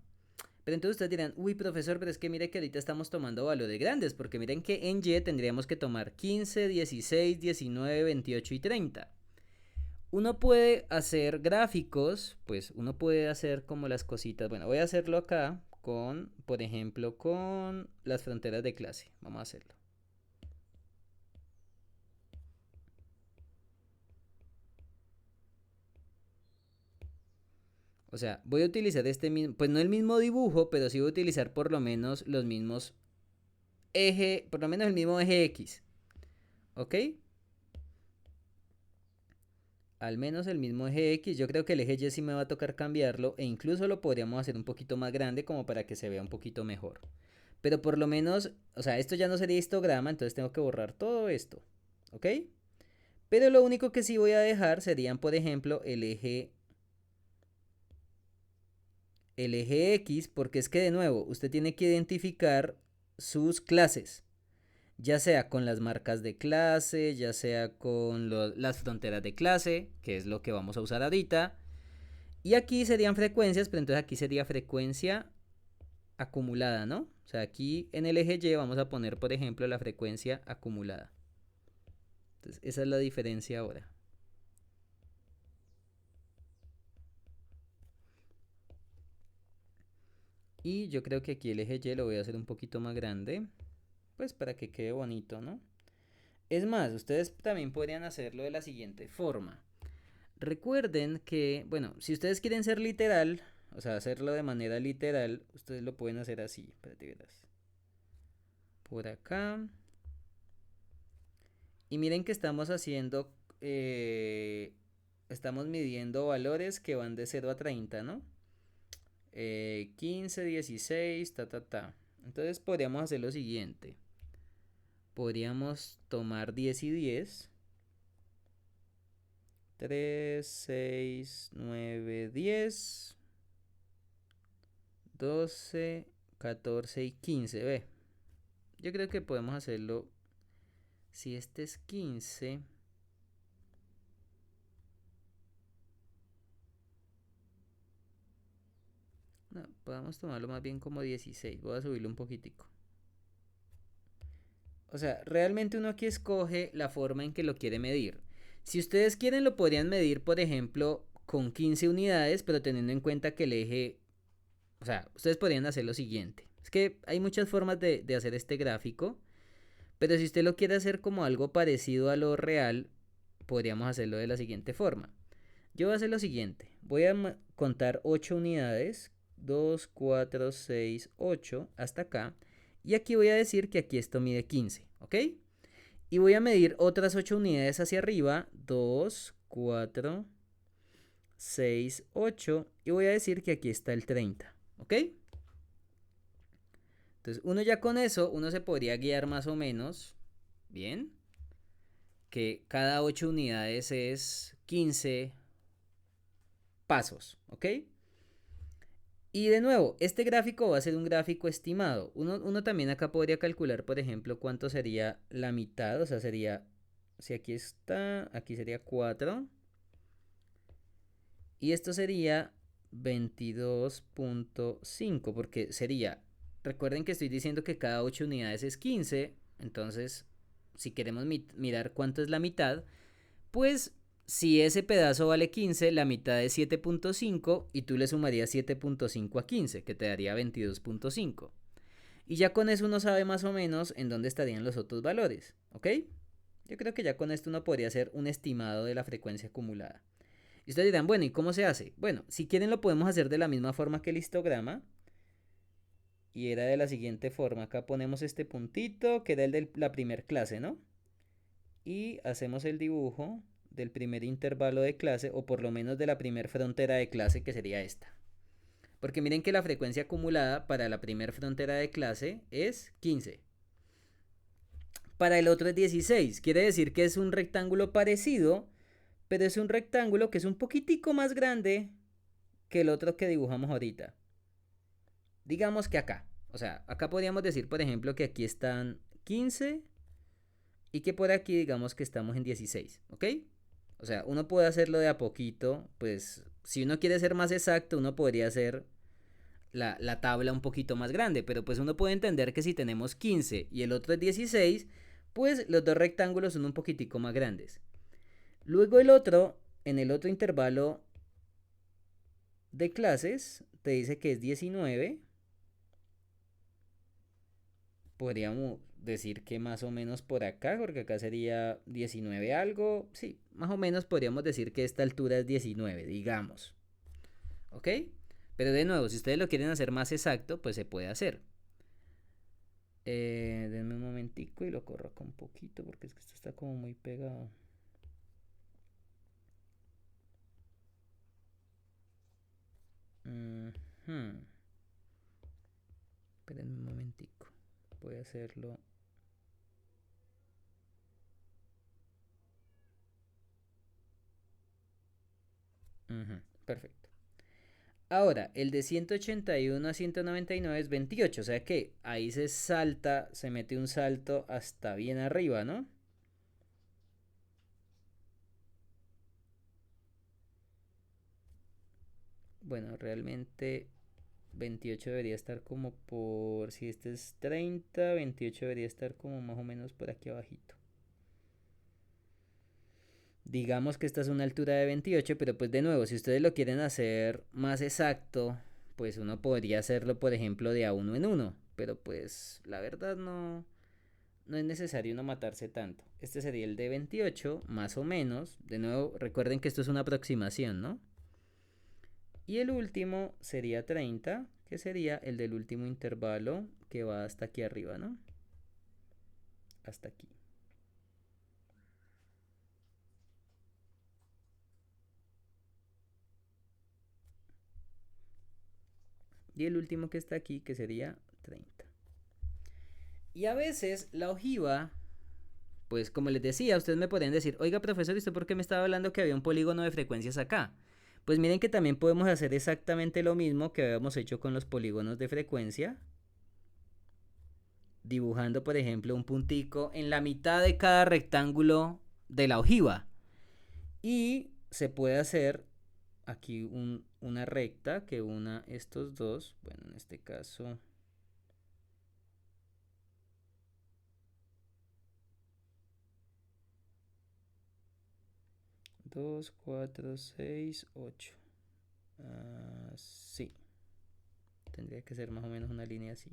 Speaker 1: Pero entonces ustedes dirán, uy profesor, pero es que mire que ahorita estamos tomando valores grandes, porque miren que en Y tendríamos que tomar 15, 16, 19, 28 y 30. Uno puede hacer gráficos, pues uno puede hacer como las cositas. Bueno, voy a hacerlo acá con, por ejemplo, con las fronteras de clase. Vamos a hacerlo. O sea, voy a utilizar este mismo, pues no el mismo dibujo, pero sí voy a utilizar por lo menos los mismos por lo menos el mismo eje X. ¿Ok? Al menos el mismo eje X. Yo creo que el eje Y sí me va a tocar cambiarlo e incluso lo podríamos hacer un poquito más grande como para que se vea un poquito mejor. Pero por lo menos, o sea, esto ya no sería histograma, entonces tengo que borrar todo esto. ¿Ok? Pero lo único que sí voy a dejar serían, por ejemplo, el eje X, porque es que de nuevo, usted tiene que identificar sus clases, ya sea con las marcas de clase, ya sea con las fronteras de clase, que es lo que vamos a usar ahorita. Y aquí serían frecuencias, pero entonces aquí sería frecuencia acumulada, ¿no? O sea, aquí en el eje Y vamos a poner, por ejemplo, la frecuencia acumulada. Entonces, esa es la diferencia ahora. Y yo creo que aquí el eje Y lo voy a hacer un poquito más grande, pues para que quede bonito, ¿no? Es más, ustedes también podrían hacerlo de la siguiente forma. Recuerden que, bueno, si ustedes quieren ser literal, o sea, hacerlo de manera literal, ustedes lo pueden hacer así. Espérate, verás. Por acá. Y miren que estamos haciendo, estamos midiendo valores que van de 0 a 30, ¿no? 15, 16, ta, ta, ta. Entonces podríamos hacer lo siguiente. Podríamos tomar 10 y 10. 3, 6, 9, 10, 12, 14 y 15. Ve, yo creo que podemos hacerlo. Si este es 15, no, podemos tomarlo más bien como 16. Voy a subirlo un poquitico. O sea, realmente uno aquí escoge la forma en que lo quiere medir. Si ustedes quieren lo podrían medir, por ejemplo, con 15 unidades, pero teniendo en cuenta que el eje... O sea, ustedes podrían hacer lo siguiente. Es que hay muchas formas de hacer este gráfico, pero si usted lo quiere hacer como algo parecido a lo real, podríamos hacerlo de la siguiente forma. Yo voy a hacer lo siguiente. Voy a contar 8 unidades. 2, 4, 6, 8 hasta acá. Y aquí voy a decir que aquí esto mide 15, ¿ok? Y voy a medir otras 8 unidades hacia arriba. 2, 4, 6, 8. Y voy a decir que aquí está el 30, ¿ok? Entonces uno ya con eso, uno se podría guiar más o menos, bien, que cada 8 unidades es 15 pasos, ¿ok? Y de nuevo, este gráfico va a ser un gráfico estimado. Uno también acá podría calcular, por ejemplo, cuánto sería la mitad. O sea, sería, si aquí está, aquí sería 4. Y esto sería 22.5, porque sería, recuerden que estoy diciendo que cada 8 unidades es 15. Entonces, si queremos mirar cuánto es la mitad, pues si ese pedazo vale 15, la mitad es 7.5 y tú le sumarías 7.5 a 15, que te daría 22.5. Y ya con eso uno sabe más o menos en dónde estarían los otros valores, ¿ok? Yo creo que ya con esto uno podría hacer un estimado de la frecuencia acumulada. Y ustedes dirán, bueno, ¿y cómo se hace? Bueno, si quieren lo podemos hacer de la misma forma que el histograma. Y era de la siguiente forma. Acá ponemos este puntito, que era el de la primer clase, ¿no? Y hacemos el dibujo del primer intervalo de clase, o por lo menos de la primer frontera de clase, que sería esta. Porque miren que la frecuencia acumulada para la primer frontera de clase es 15. Para el otro es 16. Quiere decir que es un rectángulo parecido, pero es un rectángulo que es un poquitico más grande que el otro que dibujamos ahorita. Digamos que acá. O sea, acá podríamos decir, por ejemplo, que aquí están 15 y que por aquí digamos que estamos en 16, ¿ok? O sea, uno puede hacerlo de a poquito, pues si uno quiere ser más exacto, uno podría hacer la tabla un poquito más grande, pero pues uno puede entender que si tenemos 15 y el otro es 16, pues los dos rectángulos son un poquitico más grandes. Luego el otro, en el otro intervalo de clases, te dice que es 19. Podríamos decir que más o menos por acá, porque acá sería 19 algo. Sí, más o menos podríamos decir que esta altura es 19, digamos. ¿Ok? Pero de nuevo, si ustedes lo quieren hacer más exacto, pues se puede hacer. Denme un momentico y lo corro acá un poquito, porque es que esto está como muy pegado. Esperen un momentico. Voy a hacerlo. Perfecto. Ahora, el de 181 a 199 es 28, o sea que ahí se salta, se mete un salto hasta bien arriba, ¿no? Bueno, realmente 28 debería estar como por, si este es 30, 28 debería estar como más o menos por aquí abajito. Digamos que esta es una altura de 28, pero pues de nuevo, si ustedes lo quieren hacer más exacto, pues uno podría hacerlo, por ejemplo, de a uno en uno. Pero pues la verdad no es necesario uno matarse tanto. Este sería el de 28, más o menos. De nuevo, recuerden que esto es una aproximación, ¿no? Y el último sería 30, que sería el del último intervalo que va hasta aquí arriba, ¿no? Hasta aquí. Y el último que está aquí, que sería 30. Y a veces la ojiva, pues como les decía, ustedes me podrían decir, oiga profesor, ¿y usted por qué me estaba hablando que había un polígono de frecuencias acá? Pues miren que también podemos hacer exactamente lo mismo que habíamos hecho con los polígonos de frecuencia. Dibujando, por ejemplo, un puntico en la mitad de cada rectángulo de la ojiva. Y se puede hacer aquí una recta que una estos dos. Bueno, en este caso 2, 4, 6, 8. Sí. Tendría que ser más o menos una línea así.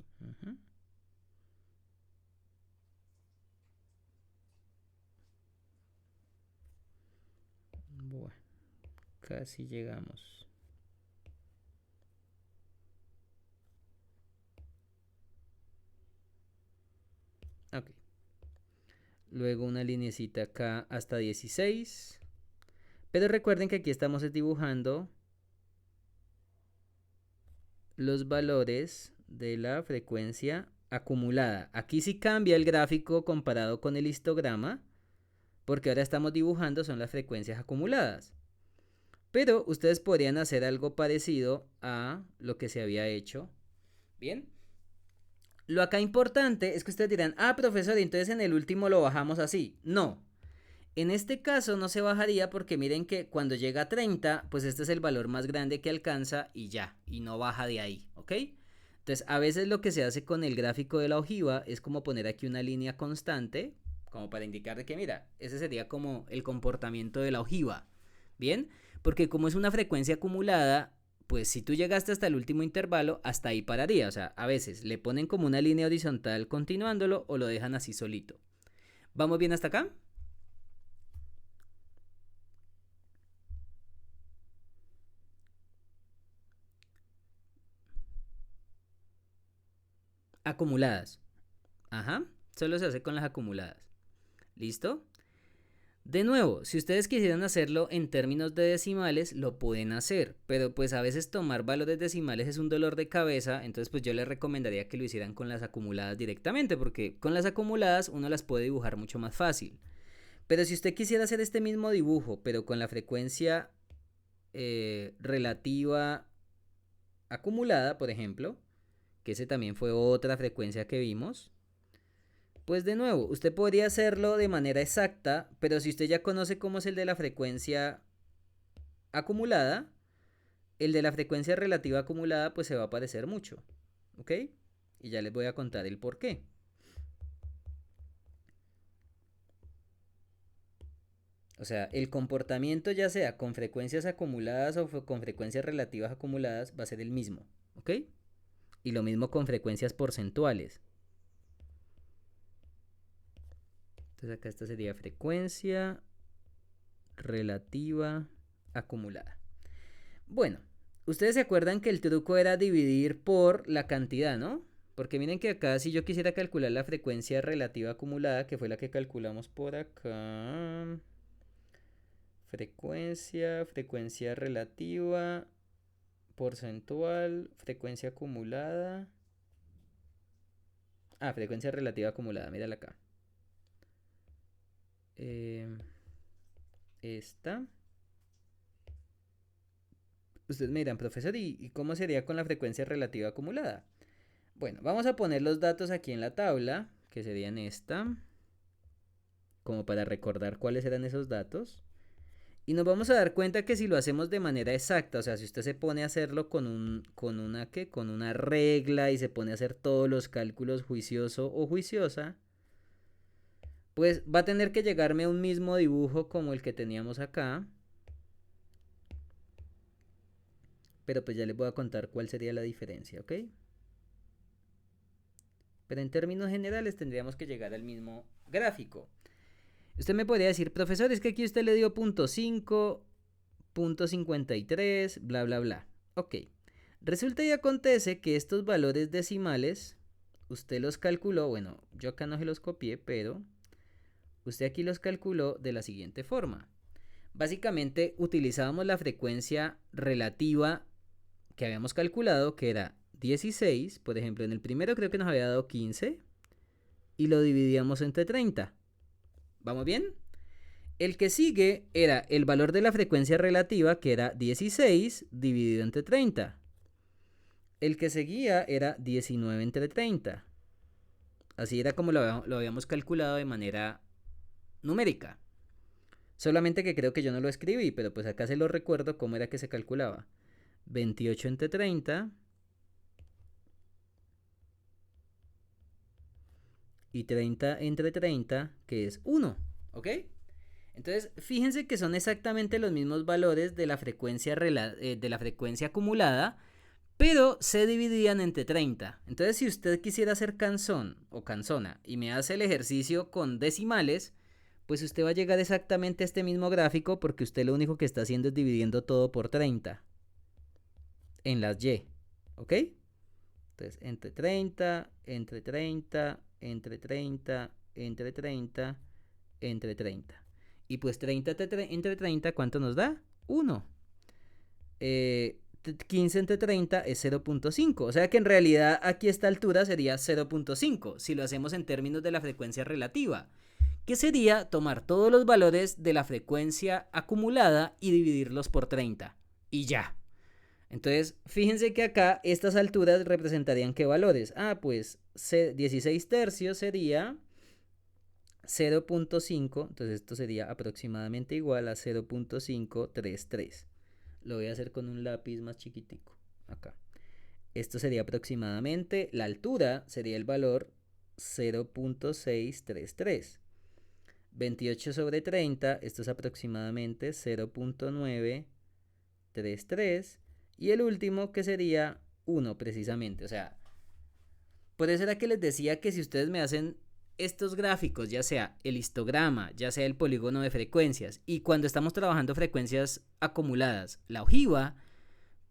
Speaker 1: Bueno, casi llegamos. Ok. Luego una linecita acá hasta 16. Pero recuerden que aquí estamos dibujando los valores de la frecuencia acumulada. Aquí sí cambia el gráfico comparado con el histograma, porque ahora estamos dibujando son las frecuencias acumuladas. Pero ustedes podrían hacer algo parecido a lo que se había hecho. Bien. Lo acá importante es que ustedes dirán, ah, profesor, entonces en el último lo bajamos así. No. En este caso no se bajaría porque miren que cuando llega a 30, pues este es el valor más grande que alcanza y ya, y no baja de ahí, ¿ok? Entonces a veces lo que se hace con el gráfico de la ojiva es como poner aquí una línea constante, como para indicar de que mira, ese sería como el comportamiento de la ojiva, ¿bien? Porque como es una frecuencia acumulada, pues si tú llegaste hasta el último intervalo, hasta ahí pararía, o sea, a veces le ponen como una línea horizontal continuándolo o lo dejan así solito. ¿Vamos bien hasta acá? acumuladas. Ajá, solo se hace con las acumuladas. ¿Listo? De nuevo, si ustedes quisieran hacerlo en términos de decimales, lo pueden hacer, pero pues a veces tomar valores decimales es un dolor de cabeza, entonces pues yo les recomendaría que lo hicieran con las acumuladas directamente, porque con las acumuladas uno las puede dibujar mucho más fácil. Pero si usted quisiera hacer este mismo dibujo, pero con la frecuencia relativa acumulada, por ejemplo, que ese también fue otra frecuencia que vimos, pues de nuevo, usted podría hacerlo de manera exacta, pero si usted ya conoce cómo es el de la frecuencia acumulada, el de la frecuencia relativa acumulada pues se va a parecer mucho, ¿ok? Y ya les voy a contar el por qué. O sea, el comportamiento ya sea con frecuencias acumuladas o con frecuencias relativas acumuladas va a ser el mismo, ¿ok? Y lo mismo con frecuencias porcentuales. Entonces acá esta sería frecuencia relativa acumulada. Bueno, ustedes se acuerdan que el truco era dividir por la cantidad, ¿no? Porque miren que acá si yo quisiera calcular la frecuencia relativa acumulada, que fue la que calculamos por acá. Frecuencia relativa, porcentual, frecuencia acumulada. Ah, frecuencia relativa acumulada, mírala acá. Esta. Ustedes me dirán, profesor, ¿y cómo sería con la frecuencia relativa acumulada? Bueno, vamos a poner los datos aquí en la tabla, que serían esta, como para recordar cuáles eran esos datos. Y nos vamos a dar cuenta que si lo hacemos de manera exacta, o sea, si usted se pone a hacerlo con una regla y se pone a hacer todos los cálculos juicioso o juiciosa, pues va a tener que llegarme a un mismo dibujo como el que teníamos acá. Pero pues ya les voy a contar cuál sería la diferencia, ¿ok? Pero en términos generales tendríamos que llegar al mismo gráfico. Usted me podría decir, profesor, es que aquí usted le dio punto 5, punto 53, bla, bla, bla. Ok. Resulta y acontece que estos valores decimales, usted los calculó, bueno, yo acá no se los copié, pero usted aquí los calculó de la siguiente forma. Básicamente utilizábamos la frecuencia relativa que habíamos calculado, que era 16, por ejemplo, en el primero creo que nos había dado 15, y lo dividíamos entre 30. ¿Vamos bien? El que sigue era el valor de la frecuencia relativa, que era 16 dividido entre 30. El que seguía era 19 entre 30. Así era como lo habíamos calculado de manera numérica. Solamente que creo que yo no lo escribí, pero pues acá se lo recuerdo cómo era que se calculaba. 28 entre 30 y 30 entre 30, que es 1, ¿ok? Entonces, fíjense que son exactamente los mismos valores de la frecuencia acumulada, pero se dividían entre 30. Entonces, si usted quisiera hacer canzón o canzona y me hace el ejercicio con decimales, pues usted va a llegar exactamente a este mismo gráfico porque usted lo único que está haciendo es dividiendo todo por 30 en las Y, ¿ok? Entonces, entre 30, entre 30, entre 30, entre 30, entre 30. Y pues 30 entre 30, ¿cuánto nos da? 1. 15 entre 30 es 0.5. O sea que en realidad aquí a esta altura sería 0.5 si lo hacemos en términos de la frecuencia relativa, que sería tomar todos los valores de la frecuencia acumulada y dividirlos por 30. Y ya. Entonces, fíjense que acá estas alturas representarían qué valores. Ah, pues 16 tercios sería 0.5, entonces esto sería aproximadamente igual a 0.533. Lo voy a hacer con un lápiz más chiquitico, acá. Esto sería aproximadamente, la altura sería el valor 0.633. 28 sobre 30, esto es aproximadamente 0.933. Y el último que sería 1 precisamente. O sea, por eso era que les decía que si ustedes me hacen estos gráficos, ya sea el histograma, ya sea el polígono de frecuencias, y cuando estamos trabajando frecuencias acumuladas, la ojiva,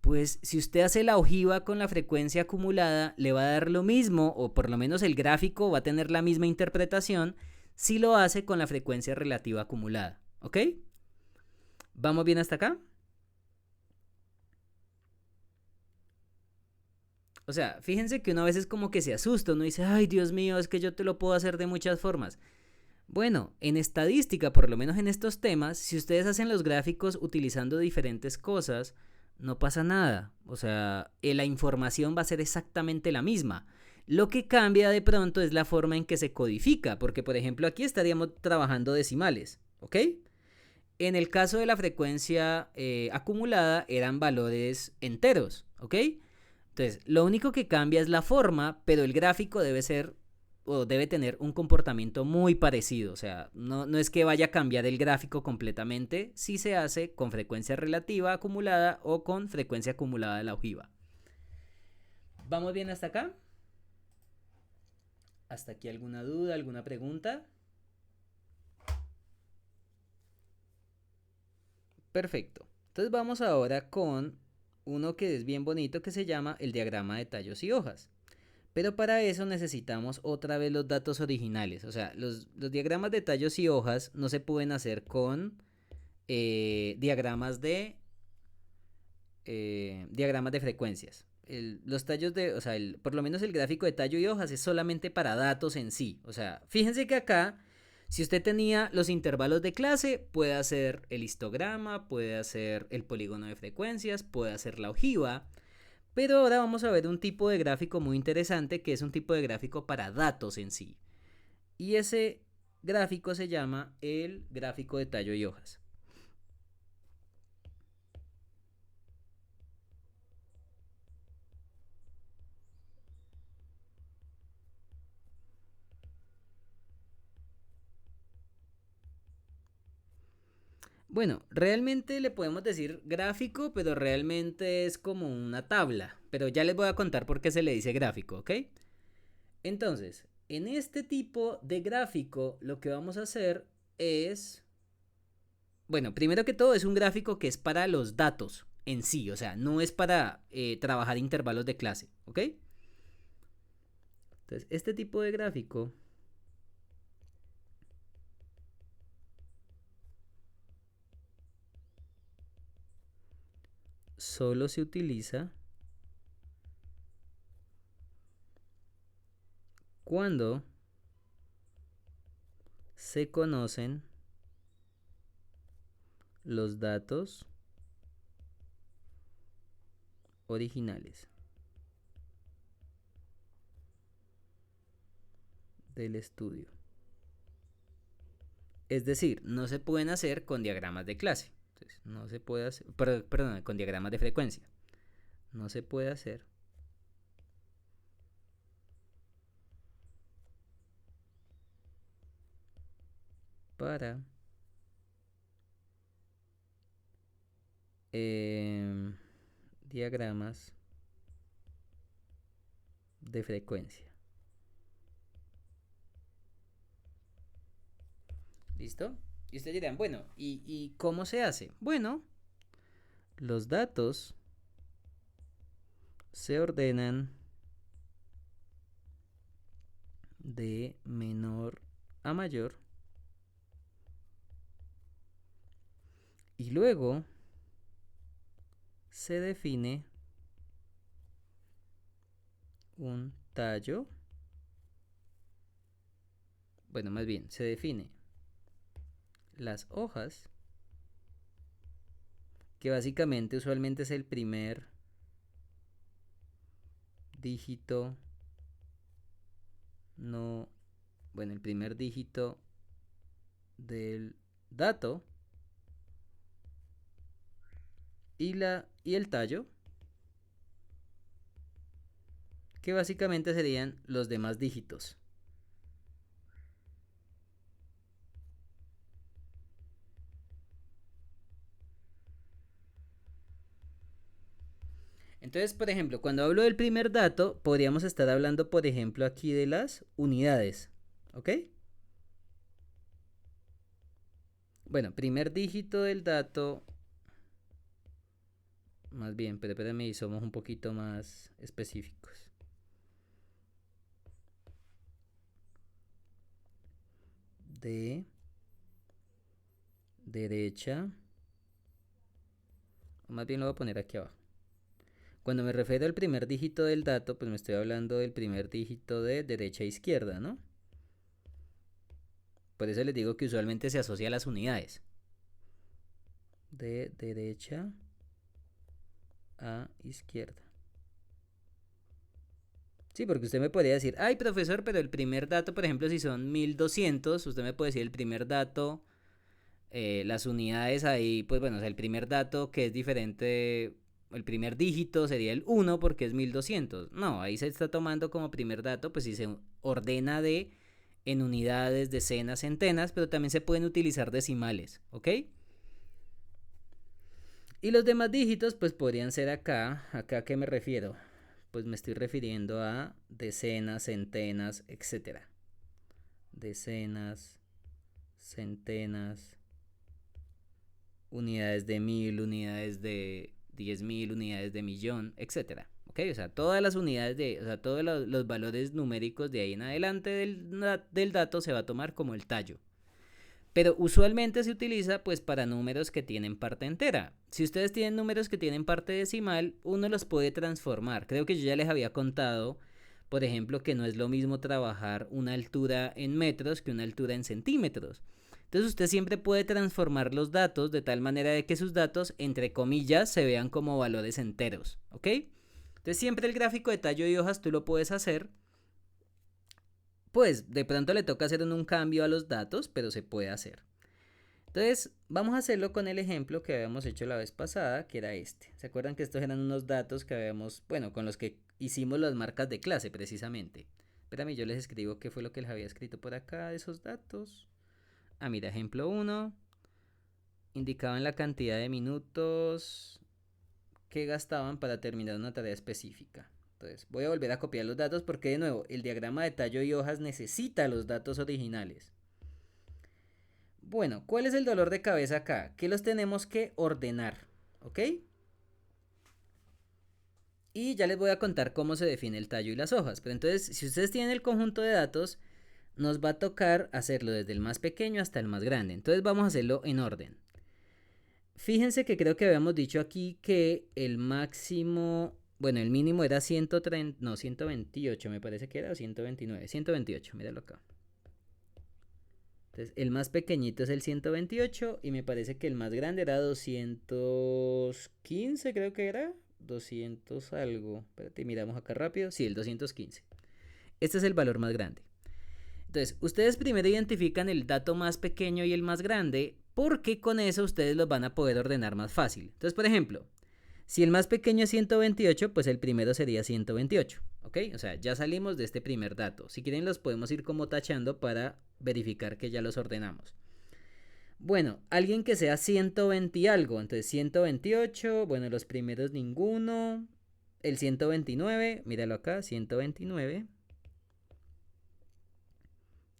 Speaker 1: Pues si usted hace la ojiva con la frecuencia acumulada, le va a dar lo mismo, o por lo menos el gráfico va a tener la misma interpretación si lo hace con la frecuencia relativa acumulada. ¿Ok? ¿Vamos bien hasta acá? O sea, fíjense que uno a veces como que se asusta, uno dice, ay Dios mío, es que yo te lo puedo hacer de muchas formas. Bueno, en estadística, por lo menos en estos temas, si ustedes hacen los gráficos utilizando diferentes cosas, no pasa nada. O sea, la información va a ser exactamente la misma. Lo que cambia de pronto es la forma en que se codifica, porque por ejemplo aquí estaríamos trabajando decimales, ¿ok? En el caso de la frecuencia acumulada eran valores enteros, ¿ok? Entonces, lo único que cambia es la forma, pero el gráfico debe ser o debe tener un comportamiento muy parecido. O sea, no es que vaya a cambiar el gráfico completamente si se hace con frecuencia relativa acumulada o con frecuencia acumulada de la ojiva. ¿Vamos bien hasta acá? ¿Hasta aquí alguna duda, alguna pregunta? Perfecto. Entonces vamos ahora con uno que es bien bonito que se llama el diagrama de tallos y hojas. Pero para eso necesitamos otra vez los datos originales. O sea, los diagramas de tallos y hojas no se pueden hacer con diagramas diagramas de frecuencias. Los tallos o sea, por lo menos el gráfico de tallo y hojas es solamente para datos en sí. O sea, fíjense que acá, si usted tenía los intervalos de clase, puede hacer el histograma, puede hacer el polígono de frecuencias, puede hacer la ojiva. Pero ahora vamos a ver un tipo de gráfico muy interesante que es un tipo de gráfico para datos en sí. Y ese gráfico se llama el gráfico de tallo y hojas. Bueno, realmente le podemos decir gráfico, pero realmente es como una tabla. Pero ya les voy a contar por qué se le dice gráfico, ¿ok? Entonces, en este tipo de gráfico, lo que vamos a hacer es... Bueno, primero que todo es un gráfico que es para los datos en sí, o sea, no es para trabajar intervalos de clase, ¿ok? Entonces, este tipo de gráfico solo se utiliza cuando se conocen los datos originales del estudio. Es decir, no se pueden hacer con diagramas de clase. Entonces, no se puede hacer, perdón, con diagramas de frecuencia. No se puede hacer para diagramas de frecuencia. ¿Listo? Y ustedes dirán, bueno, ¿y cómo se hace? Bueno, los datos se ordenan de menor a mayor y luego se define un tallo. Bueno, más bien, se define las hojas, que básicamente usualmente es el primer dígito, no, bueno, el primer dígito del dato y el tallo, que básicamente serían los demás dígitos. Entonces, por ejemplo, cuando hablo del primer dato, podríamos estar hablando, por ejemplo, aquí de las unidades. ¿Ok? Bueno, primer dígito del dato más bien, pero espérame, y somos un poquito más específicos. De derecha, o más bien lo voy a poner aquí abajo. Cuando me refiero al primer dígito del dato, pues me estoy hablando del primer dígito de derecha a izquierda, ¿no? Por eso les digo que usualmente se asocia a las unidades. De derecha a izquierda. Sí, porque usted me podría decir, ay profesor, pero el primer dato, por ejemplo, si son 1200, usted me puede decir el primer dato, las unidades ahí, pues bueno, o sea, el primer dato que es diferente, el primer dígito sería el 1 porque es 1200. No, ahí se está tomando como primer dato, pues si se ordena de en unidades, decenas, centenas, pero también se pueden utilizar decimales, ¿ok? Y los demás dígitos, pues podrían ser acá. ¿Acá a qué me refiero? Pues me estoy refiriendo a decenas, centenas, etcétera. Decenas, centenas, unidades de 1000, unidades de 10.000, unidades de millón, etcétera. ¿Ok? O sea, todas las unidades de, o sea, todos los valores numéricos de ahí en adelante del dato se va a tomar como el tallo. Pero usualmente se utiliza pues para números que tienen parte entera. Si ustedes tienen números que tienen parte decimal, uno los puede transformar. Creo que yo ya les había contado, por ejemplo, que no es lo mismo trabajar una altura en metros que una altura en centímetros. Entonces usted siempre puede transformar los datos de tal manera de que sus datos, entre comillas, se vean como valores enteros. ¿Ok? Entonces siempre el gráfico de tallo y hojas tú lo puedes hacer. Pues de pronto le toca hacer un cambio a los datos, pero se puede hacer. Entonces, vamos a hacerlo con el ejemplo que habíamos hecho la vez pasada, que era este. ¿Se acuerdan que estos eran unos datos que habíamos, bueno, con los que hicimos las marcas de clase precisamente? Espérame, yo les escribo qué fue lo que les había escrito por acá de esos datos. Ah, mira, ejemplo 1. Indicaban la cantidad de minutos que gastaban para terminar una tarea específica. Entonces, voy a volver a copiar los datos porque, de nuevo, el diagrama de tallo y hojas necesita los datos originales. Bueno, ¿cuál es el dolor de cabeza acá? Que los tenemos que ordenar, ¿ok? Y ya les voy a contar cómo se define el tallo y las hojas. Pero entonces, si ustedes tienen el conjunto de datos, nos va a tocar hacerlo desde el más pequeño hasta el más grande. Entonces vamos a hacerlo en orden. Fíjense que creo que habíamos dicho aquí que el máximo, bueno, el mínimo era 130, no, 128 me parece que era, o 129, 128, míralo acá. Entonces, el más pequeñito es el 128 y me parece que el más grande era 215, creo que era. 200 algo. Espérate, miramos acá rápido. Sí, el 215. Este es el valor más grande. Entonces, ustedes primero identifican el dato más pequeño y el más grande porque con eso ustedes los van a poder ordenar más fácil. Entonces, por ejemplo, si el más pequeño es 128, pues el primero sería 128. ¿Ok? O sea, ya salimos de este primer dato. Si quieren los podemos ir como tachando para verificar que ya los ordenamos. Bueno, alguien que sea 120 y algo. Entonces 128, bueno, los primeros ninguno. El 129, míralo acá, 129.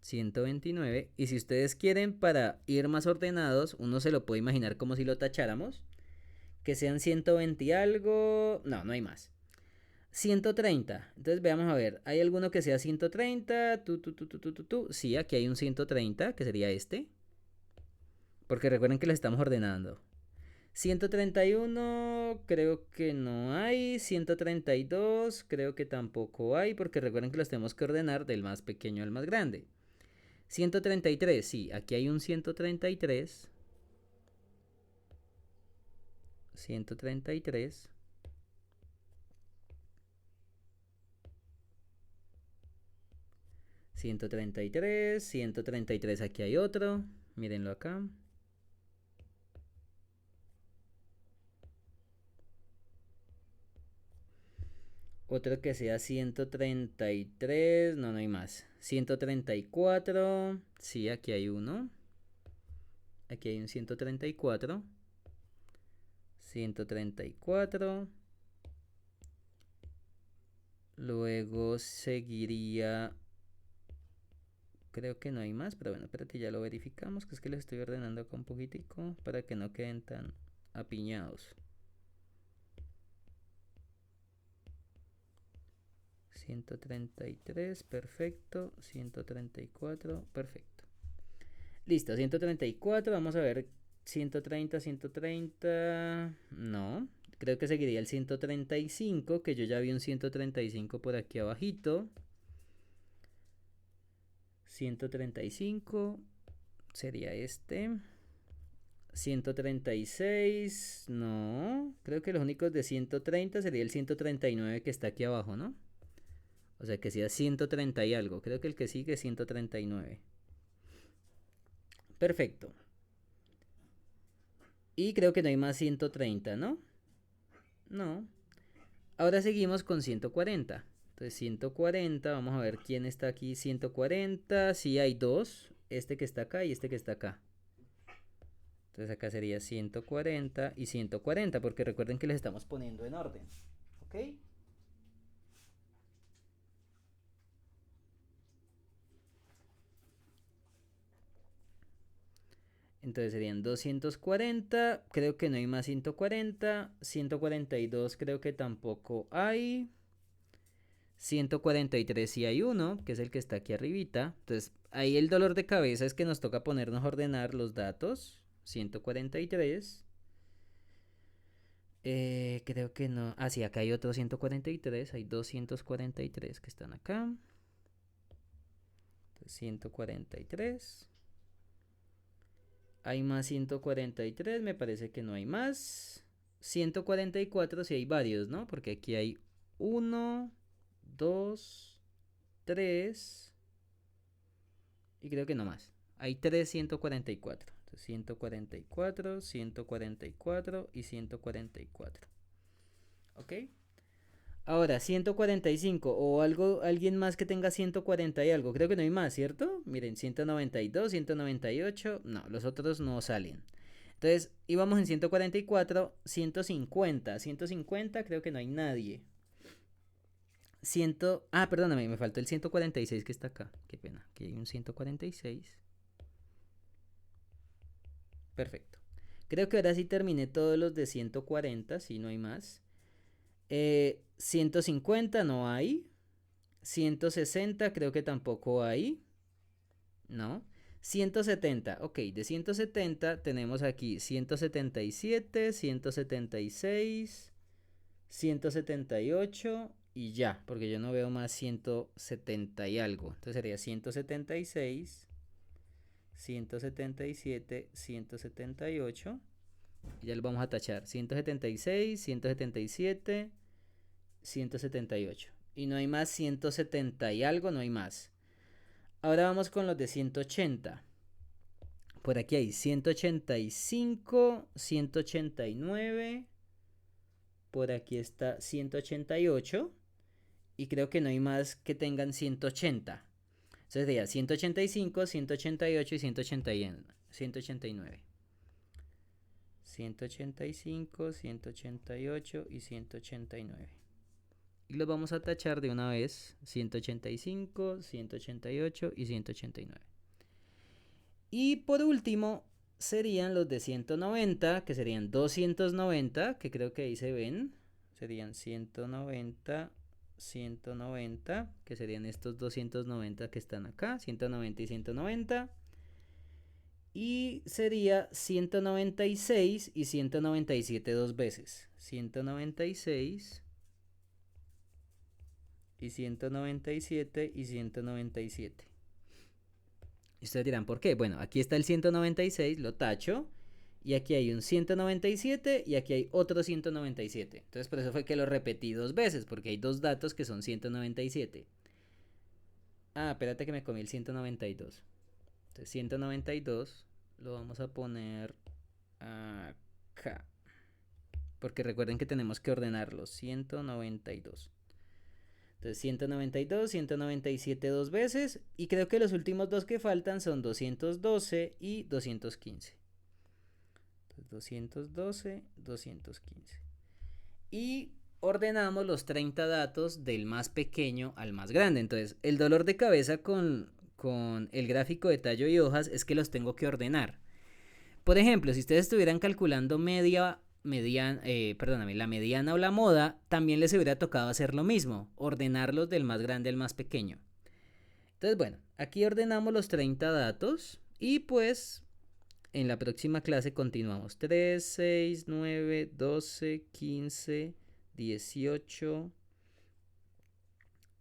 Speaker 1: 129. Y si ustedes quieren para ir más ordenados, uno se lo puede imaginar como si lo tacháramos. Que sean 120 y algo. No, no hay más. 130. Entonces veamos a ver. ¿Hay alguno que sea 130? Sí, aquí hay un 130, que sería este. Porque recuerden que lo estamos ordenando. 131 creo que no hay. 132 creo que tampoco hay. Porque recuerden que los tenemos que ordenar del más pequeño al más grande. 133, sí, aquí hay un 133. 133. 133, 133, aquí hay otro. Mírenlo acá. Otro que sea 133, no, no hay más. 134, sí, aquí hay uno. Aquí hay un 134. 134. Luego seguiría. Creo que no hay más, pero bueno, espérate, ya lo verificamos. Que es que les estoy ordenando acá un poquitico para que no queden tan apiñados. 133, perfecto. 134, perfecto. Listo, 134, vamos a ver. 130, 130, no. Creo que seguiría el 135, que yo ya vi un 135 por aquí abajito. 135 sería este. 136, no. Creo que los únicos de 130 sería el 139 que está aquí abajo, ¿no? O sea que sea 130 y algo. Creo que el que sigue es 139. Perfecto. Y creo que no hay más 130, ¿no? No. Ahora seguimos con 140. Entonces 140, vamos a ver quién está aquí. 140, sí hay dos. Este que está acá y este que está acá. Entonces acá sería 140 y 140, porque recuerden que les estamos poniendo en orden. ¿Ok? Entonces serían 240, creo que no hay más 140, 142 creo que tampoco hay, 143 sí hay uno, que es el que está aquí arribita. Entonces ahí el dolor de cabeza es que nos toca ponernos a ordenar los datos. 143. Creo que no. Ah, sí, acá hay otro 143. Hay 243 que están acá. Entonces, 143. Hay más 143. Me parece que no hay más. 144 sí hay varios, ¿no? Porque aquí hay 1, 2, 3. Y creo que no más. Hay 3 144. Entonces, 144, 144 y 144. ¿Ok? Ahora, 145 o algo, alguien más que tenga 140 y algo. Creo que no hay más, ¿cierto? Miren, 192, 198. No, los otros no salen. Entonces, íbamos en 144, 150. 150 creo que no hay nadie. Perdóname, me faltó el 146 que está acá. Qué pena, aquí hay un 146. Perfecto. Creo que ahora sí terminé todos los de 140, si no hay más. 150 no hay. 160 creo que tampoco hay. No. 170, ok, de 170 tenemos aquí 177, 176, 178 y ya, porque yo no veo más 170 y algo. Entonces sería 176, 177, 178. Y ya lo vamos a tachar. 176, 177, 178. Y no hay más 170 y algo, no hay más. Ahora vamos con los de 180. Por aquí hay 185, 189. Por aquí está 188. Y creo que no hay más que tengan 180. Entonces sería 185, 188 y 189. 185, 188 y 189. Y los vamos a tachar de una vez. 185, 188 y 189. Y por último serían los de 190, que serían 290, que creo que ahí se ven. Serían 190, 190, que serían estos 290 que están acá. 190 y 190. Y sería 196 y 197 dos veces. 196 y 197 y 197. Y ustedes dirán, ¿por qué? Bueno, aquí está el 196, lo tacho. Y aquí hay un 197 y aquí hay otro 197. Entonces por eso fue que lo repetí dos veces, porque hay dos datos que son 197. Ah, espérate que me comí el 192. Entonces 192 lo vamos a poner acá. Porque recuerden que tenemos que ordenarlos. 192. Entonces 192, 197 dos veces. Y creo que los últimos dos que faltan son 212 y 215. Entonces 212, 215. Y ordenamos los 30 datos del más pequeño al más grande. Entonces el dolor de cabeza con el gráfico de tallo y hojas es que los tengo que ordenar. Por ejemplo, si ustedes estuvieran calculando media la mediana o la moda, también les hubiera tocado hacer lo mismo, ordenarlos del más grande al más pequeño. Entonces, bueno, aquí ordenamos los 30 datos y pues en la próxima clase continuamos. 3, 6, 9, 12, 15, 18,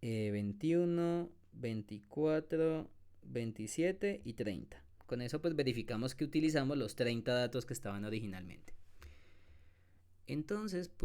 Speaker 1: 21, 24, 27 y 30. Con eso pues verificamos que utilizamos los 30 datos que estaban originalmente. Entonces, pues